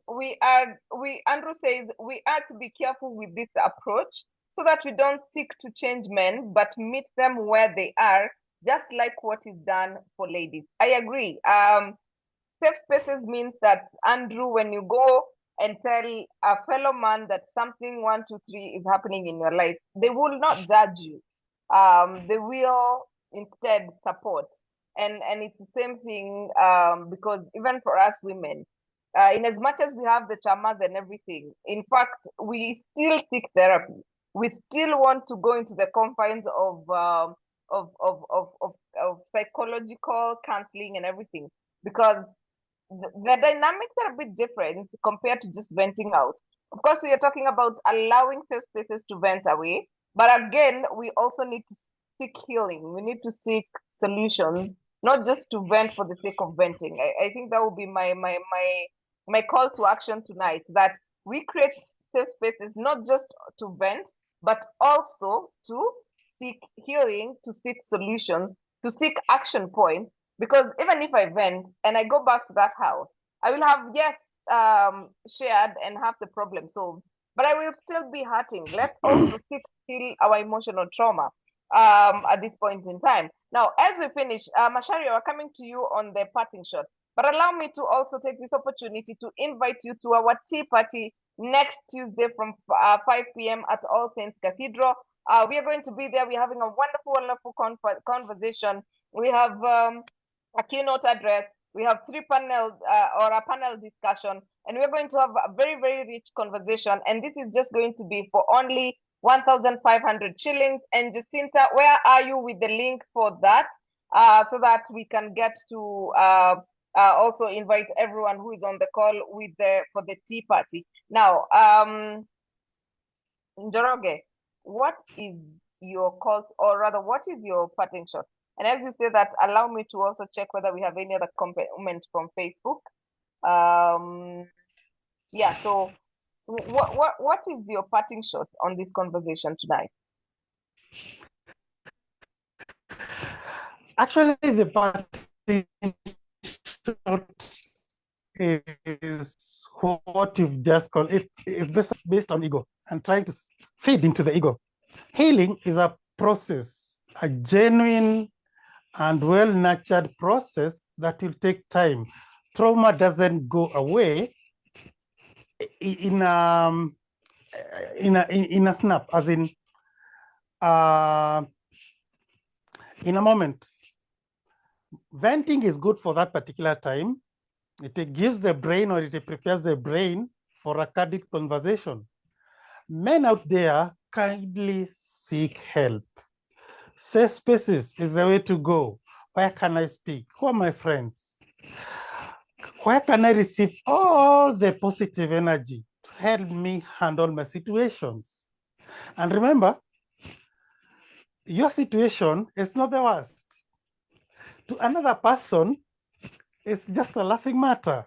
says we are to be careful with this approach so that we don't seek to change men, but meet them where they are just like what is done for ladies. I agree. Safe spaces means that, Andrew, when you go and tell a fellow man that something 1, 2, 3 is happening in your life, they will not judge you. They will instead support. And it's the same thing, because even for us women, in as much as we have the chamas and everything, in fact, we still seek therapy. We still want to go into the confines of, of, of, of, of psychological counseling and everything, because the dynamics are a bit different compared to just venting out. Of course, we are talking about allowing safe spaces to vent away, but again, we also need to seek healing. We need to seek solutions, not just to vent for the sake of venting. I think that would be my call to action tonight. That we create safe spaces not just to vent, but also to seek healing, to seek solutions, to seek action points, because even if I vent and I go back to that house, I will have, yes, shared and have the problem solved, but I will still be hurting. Let's also seek heal our emotional trauma at this point in time. Now, as we finish, Macharia, we're coming to you on the parting shot, but allow me to also take this opportunity to invite you to our tea party next Tuesday from 5 p.m. at All Saints Cathedral. We are going to be there. We're having a wonderful conversation. We have a keynote address. We have three panels or a panel discussion, and we're going to have a very rich conversation. And this is just going to be for only 1,500 shillings. And Jacinta, where are you with the link for that, so that we can get to also invite everyone who is on the call with for the tea party. Now, Njoroge, what is your call, or rather, what is your parting shot? And as you say that, allow me to also check whether we have any other comments from Facebook. Yeah, so what is your parting shot on this conversation tonight? Actually, the parting shot is what you've just called. It's based on ego and trying to feed into the ego. Healing is a process, a genuine and well-nurtured process that will take time. Trauma doesn't go away in a snap, as in a moment. Venting is good for that particular time. It gives the brain, or it prepares the brain for a candid conversation. Men out there, kindly seek help. Safe spaces is the way to go. Where can I speak? Who are my friends? Where can I receive all the positive energy to help me handle my situations? And remember, your situation is not the worst. To another person, it's just a laughing matter.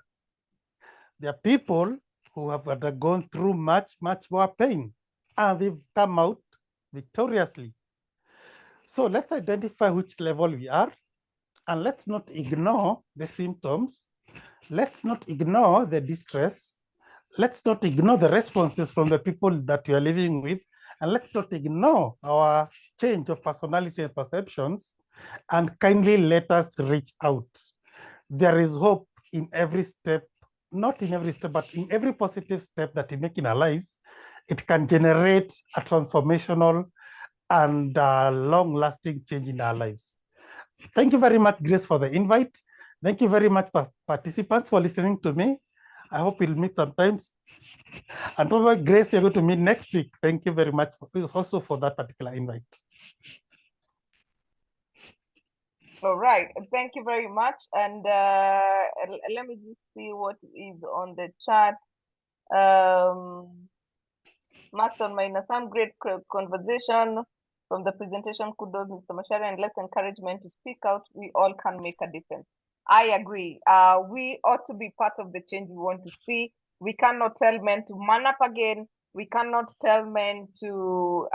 There are people who have undergone through much more pain, and they've come out victoriously. So let's identify which level we are, and let's not ignore the symptoms. Let's not ignore the distress. Let's not ignore the responses from the people that we are living with, and let's not ignore our change of personality and perceptions, and kindly let us reach out. There is hope in every step, not in every step, but in every positive step that we make in our lives. It can generate a transformational and long-lasting change in our lives. Thank you very much, Grace, for the invite. Thank you very much, participants, for listening to me. I hope we'll meet sometimes. And over, Grace, you're going to meet next week. Thank you very much also for that particular invite. All right, thank you very much. And let me just see what is on the chat. Maston Minor, some great conversation from the presentation. Kudos, Mr. Macharia, and less encouragement to speak out. We all can make a difference. I agree. We ought to be part of the change we want to see. We cannot tell men to man up again. We cannot tell men to,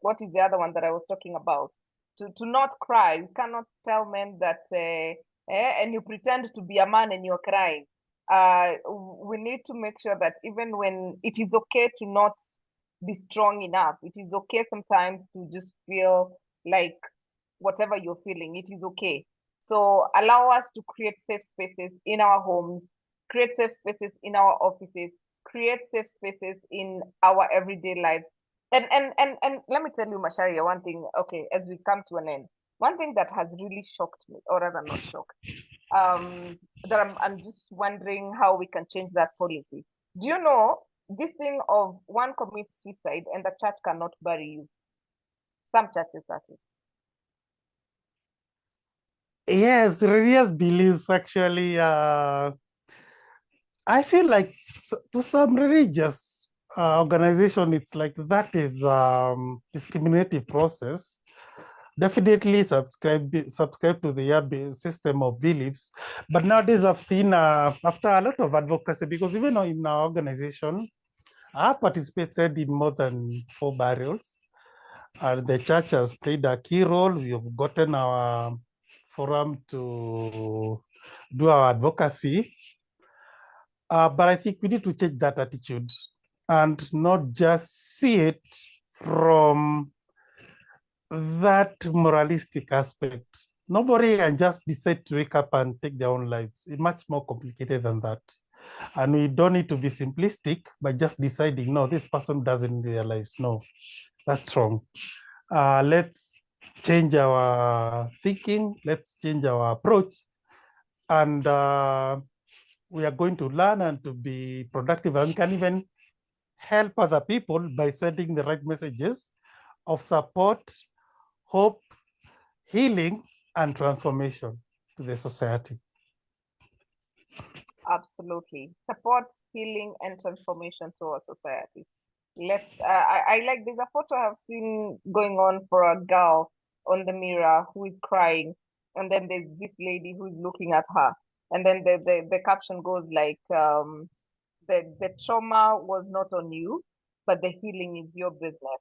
what is the other one that I was talking about? To not cry. We cannot tell men that, and you pretend to be a man and you're crying. We need to make sure that even when it is okay to not be strong enough, it is okay sometimes to just feel like whatever you're feeling. It is okay. So allow us to create safe spaces in our homes, create safe spaces in our offices, create safe spaces in our everyday lives. And let me tell you, Macharia, one thing, okay, as we come to an end, one thing that has really shocked me, or rather not shocked, that I'm just wondering how we can change that policy. Do you know this thing of one commits suicide and the church cannot bury you? Some churches, that is. Yes, religious beliefs actually, I feel like to some religious organization, it's like that is discriminative process. Definitely subscribe to the system of beliefs. But nowadays I've seen after a lot of advocacy, because even in our organization, I participated in more than 4 burials. And the church has played a key role. We have gotten our forum to do our advocacy. But I think we need to change that attitude and not just see it from that moralistic aspect. Nobody can just decide to wake up and take their own lives. It's much more complicated than that. And we don't need to be simplistic by just deciding, no, this person doesn't need their lives. No, that's wrong. Let's change our thinking. Let's change our approach. And we are going to learn and to be productive. And we can even help other people by sending the right messages of support, hope, healing, and transformation to the society. Absolutely. Support, healing, and transformation to our society. I like, there's a photo I've seen going on for a girl on the mirror who is crying, and then there's this lady who's looking at her. And then the caption goes like, the trauma was not on you, but the healing is your business.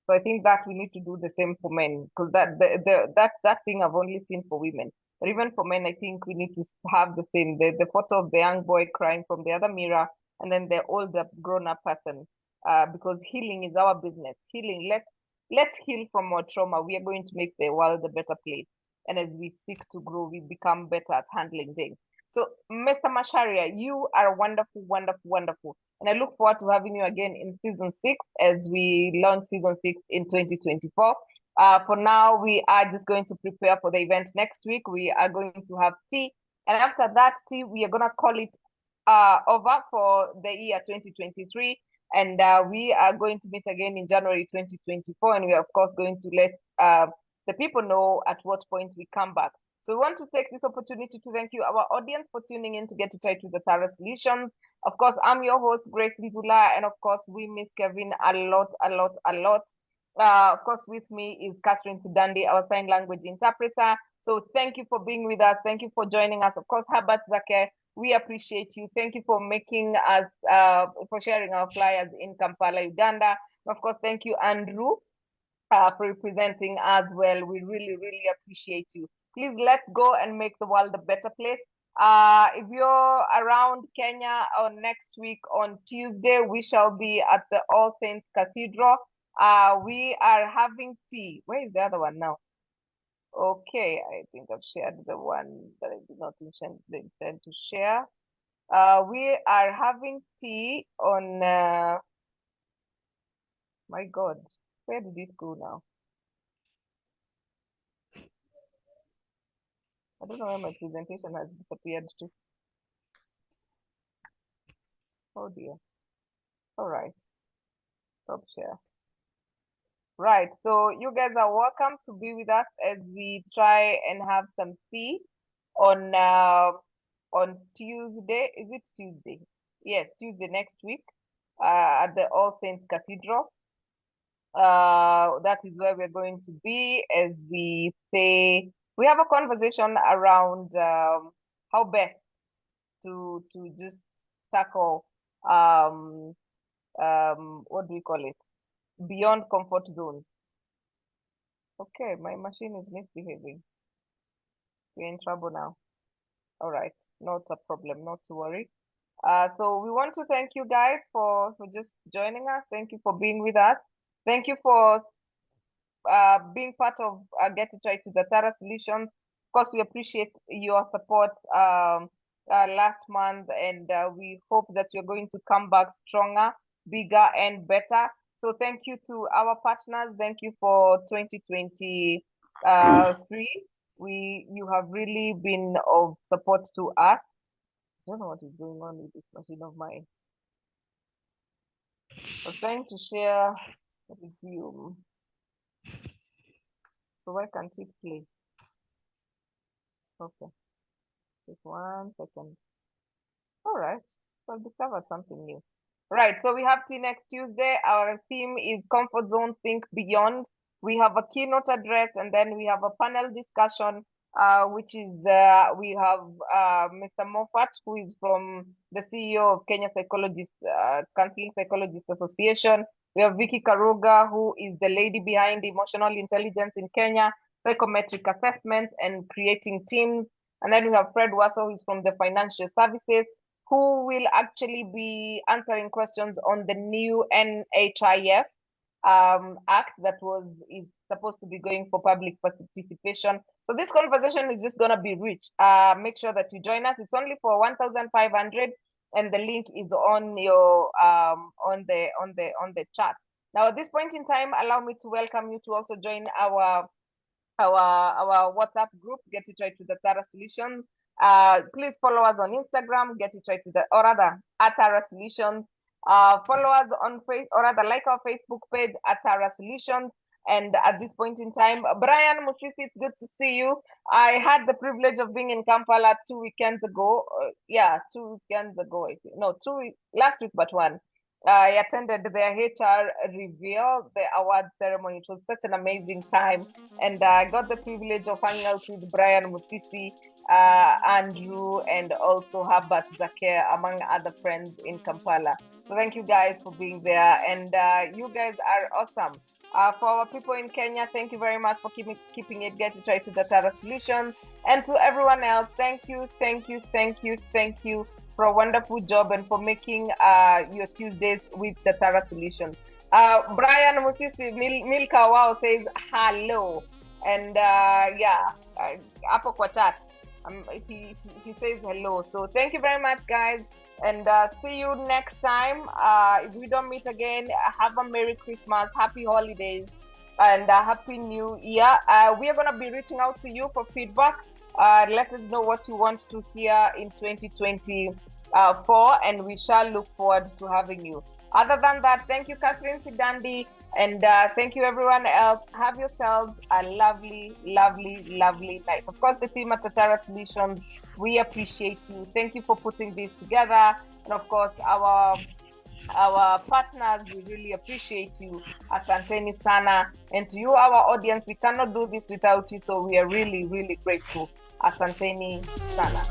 So I think that we need to do the same for men, because that thing I've only seen for women. But even for men, I think we need to have the same. The photo of the young boy crying from the other mirror, and then the older grown up person. Because healing is our business. Healing, let's heal from our trauma. We are going to make the world a better place. And as we seek to grow, we become better at handling things. So, Mr. Macharia, you are wonderful, wonderful, wonderful. And I look forward to having you again in season 6 as we launch season 6 in 2024. For now, we are just going to prepare for the event next week. We are going to have tea. And after that tea, we are going to call it over for the year 2023. And we are going to meet again in January 2024. And we are, of course, going to let the people know at what point we come back. So we want to take this opportunity to thank you, our audience, for tuning in to Get It Right with the Tara Solutions. Of course, I'm your host, Grace Lizula, and of course, we miss Kevin a lot, a lot, a lot. Of course, with me is Catherine Sudandi, our sign language interpreter. So thank you for being with us. Thank you for joining us. Of course, Herbert Zake, we appreciate you. Thank you for making us, for sharing our flyers in Kampala, Uganda. Of course, thank you, Andrew, for representing as well. We really, really appreciate you. Please let's go and make the world a better place. If you're around Kenya or next week on Tuesday, we shall be at the All Saints Cathedral. We are having tea. Where is the other one now? Okay, I think I've shared the one that I did not intend to share. We are having tea on, my God, where did it go now? I don't know where my presentation has disappeared to. Oh dear. All right. Stop share. Right. So you guys are welcome to be with us as we try and have some tea on Tuesday. Is it Tuesday? Yes, Tuesday next week at the All Saints Cathedral. That is where we're going to be as we say we have a conversation around how best to just tackle what do we call it? Beyond comfort zones. Okay, my machine is misbehaving. We're in trouble now. All right, not a problem, not to worry. So we want to thank you guys for just joining us. Thank you for being with us. Thank you for being part of Get It Right to the Tara Solutions. Of course, we appreciate your support last month, and we hope that you're going to come back stronger, bigger, and better. So thank you to our partners. Thank you for 2023. You have really been of support to us. I don't know what is going on with this machine of mine. I was trying to share with you. So why can't it play? Okay, just 1 second. All right, so I've discovered something new. Right, so we have tea next Tuesday. Our theme is Comfort Zone, Think Beyond. We have a keynote address, and then we have a panel discussion, which is we have Mr. Moffat, who is from the CEO of Kenya Psychologist Counseling Psychologist Association. We have Vicky Karuga, who is the lady behind emotional intelligence in Kenya, psychometric assessment, and creating teams. And then we have Fred Wasso, who is from the financial services, who will actually be answering questions on the new NHIF act that is supposed to be going for public participation. So this conversation is just going to be rich. Make sure that you join us. It's only for 1,500, and the link is on your on the chat. Now at this point in time, allow me to welcome you to also join our WhatsApp group, Get It Right to the Tara Solutions. Please follow us on Instagram, Get It Right to the, or rather, at Tara Solutions. Follow us on Facebook, or rather, like our Facebook page at Tara Solutions. And at this point in time, Brian Musisi, it's good to see you. I had the privilege of being in Kampala 2 weekends ago. 2 weekends ago. No, last week, but one. I attended their HR reveal, the award ceremony. It was such an amazing time. And I got the privilege of hanging out with Brian Musisi, Andrew, and also Herbert Zakir, among other friends in Kampala. So thank you guys for being there. And you guys are awesome. For our people in Kenya, thank you very much for keeping it Get It Right to the Tara Solutions. And to everyone else, thank you for a wonderful job and for making your Tuesdays with the Tara Solutions. Brian Musisi Milka Wow says hello. And Apo kwa chat. He says hello. So thank you very much, guys. And see you next time. If we don't meet again, have a Merry Christmas, Happy Holidays, and Happy New Year. We are going to be reaching out to you for feedback. Let us know what you want to hear in 2024, and we shall look forward to having you. Other than that, thank you, Catherine Sidandi, and thank you, everyone else. Have yourselves a lovely, lovely, lovely night. Of course, the team at the Tara Solutions, we appreciate you. Thank you for putting this together. And of course, our partners, we really appreciate you. Asanteni sana. And to you, our audience, we cannot do this without you. So we are really, really grateful. Asanteni sana.